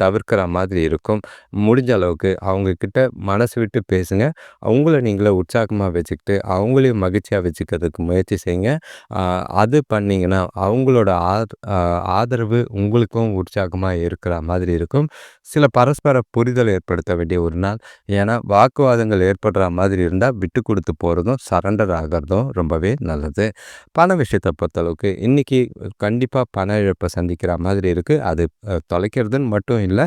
தவிர்க்கிற மாதிரி இருக்கும். முடிஞ்ச அளவுக்கு அவங்க கிட்ட மனசு விட்டு பேசுங்க. அவங்கள நீங்களே உற்சாகமாக வச்சுக்கிட்டு அவங்களையும் மகிழ்ச்சியாக வச்சுக்கிறதுக்கு முயற்சி செய்யுங்க. அது பண்ணீங்கன்னா அவங்களோட ஆதரவு உங்களுக்கும் உற்சாகமாக இருக்கிற மாதிரி இருக்கும். சில பரஸ்பர புரிதல் ஏற்படுத்த வேண்டிய ஒரு நாள். ஏன்னா வாக்குவாதங்கள் ஏற்படுற மாதிரி இருந்தால் விட்டு கொடுத்து போகிறதும் சரண்டர் ஆகிறதும் ரொம்பவே நல்லது. பண விஷயத்த பொறுத்தளவுக்கு இன்னைக்கு கண்டிப்பா பண இழப்ப சந்திக்கிற மாதிரி இருக்கு. அது தொலைக்கிறதுன்னு மட்டும் இல்ல,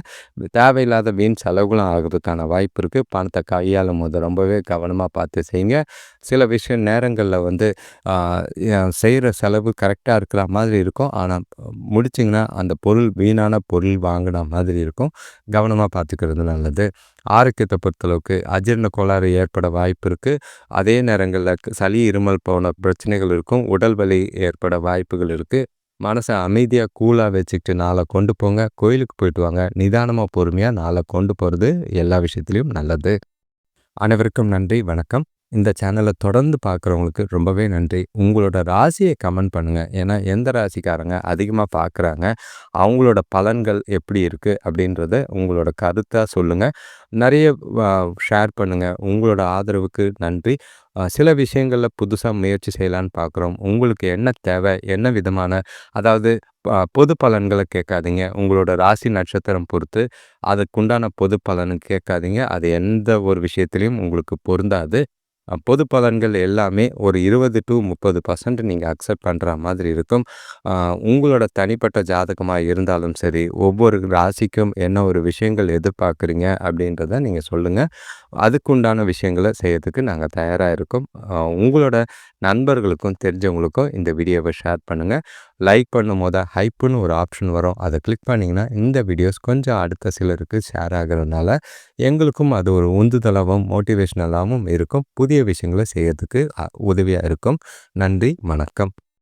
தேவையில்லாத வீண் செலவுகளும் ஆகுறதுக்கான வாய்ப்பு இருக்கு. பணத்த கையாளும்போது ரொம்பவே கவனமா பார்த்து செய்யுங்க. சில விஷயம் நேரங்கள்ல வந்து ஆ செய்ற செலவு கரெக்ட்டா இருக்கிற மாதிரி இருக்கும். ஆனா முடிச்சீங்கன்னா, அந்த பொருள் வீணான பொருள் வாங்குன மாதிரி இருக்கும். கவனமா பார்த்துக்கிறது நல்லது. ஆரோக்கியத்த பொறுத்தளவுக்கு அஜீரண கோளாறு ஏற்பட வாய்ப்பு இருக்கு. அதே நேரங்கள்ல சளி, இருமல் போன பிரச்சனைகள் இருக்கும். உடல் வலி ஏற்பட வாய்ப்புகள் இருக்கு. மனச அமைதியா, கூலா வச்சுக்கிட்டு நாள கொண்டு போங்க. கோயிலுக்கு போயிட்டு வாங்க. நிதானமா, பொறுமையா நாள கொண்டு போறது எல்லா விஷயத்திலயும் நல்லது. அனைவருக்கும் நன்றி. வணக்கம். இந்த சேனல தொடர்ந்து பார்க்குறவங்களுக்கு ரொம்பவே நன்றி. உங்களோட ராசிய கமெண்ட் பண்ணுங்க. ஏன்னா, எந்த ராசிக்காரங்க அதிகமா பார்க்குறாங்க, அவங்களோட பலன்கள் எப்படி இருக்கு அப்படின்றத உங்களோட கருத்தா சொல்லுங்க. நெறைய வ ஷேர் பண்ணுங்க. உங்களோட ஆதரவுக்கு நன்றி. சில விஷயங்கள்ல புதுசா முயற்சி செய்யலான்னு பார்க்குறோம். உங்களுக்கு என்ன தேவை? என்ன விதமான அதாவது பொது பலன்கள கேட்காதீங்க. உங்களோட ராசி நட்சத்திரம் பொறுத்து அதுக்குண்டான பொது பலன் கேட்காதீங்க. அது எந்த ஒரு விஷயத்திலயும் உங்களுக்கு பொருந்தாது. பொது பலன்கள் எல்லாமே ஒரு 20 டூ 30% நீங்க அக்செப்ட் பண்ற மாதிரி இருக்கும். அ உங்களோட தனிப்பட்ட ஜாதகமா இருந்தாலும் சரி, ஒவ்வொரு ராசிக்கும் என்ன ஒரு விஷயங்கள் எதிர்பார்க்குறீங்க அப்படின்றத நீங்க சொல்லுங்க. அதுக்குண்டான விஷயங்கள செய்யறதுக்கு நாங்க தயாரா இருக்கோம். உங்களோட நண்பர்களுக்கும், தெரிஞ்சவங்களுக்கும் இந்த வீடியோவ ஷேர் பண்ணுங்க. லைக் பண்ணும்போது ஹைப்புன்னு ஒரு ஆப்ஷன் வரும். அத கிளிக் பண்ணீங்கன்னா, இந்த வீடியோஸ் கொஞ்சம் அடுத்த சிலருக்கு ஷேர் ஆகுறதுனால, எங்களுக்கும் அது ஒரு உந்துதலாவும், மோட்டிவேஷனலாவும் இருக்கும். புதிய விஷயங்கள செய்யறதுக்கு உதவியா இருக்கும். நன்றி, வணக்கம்.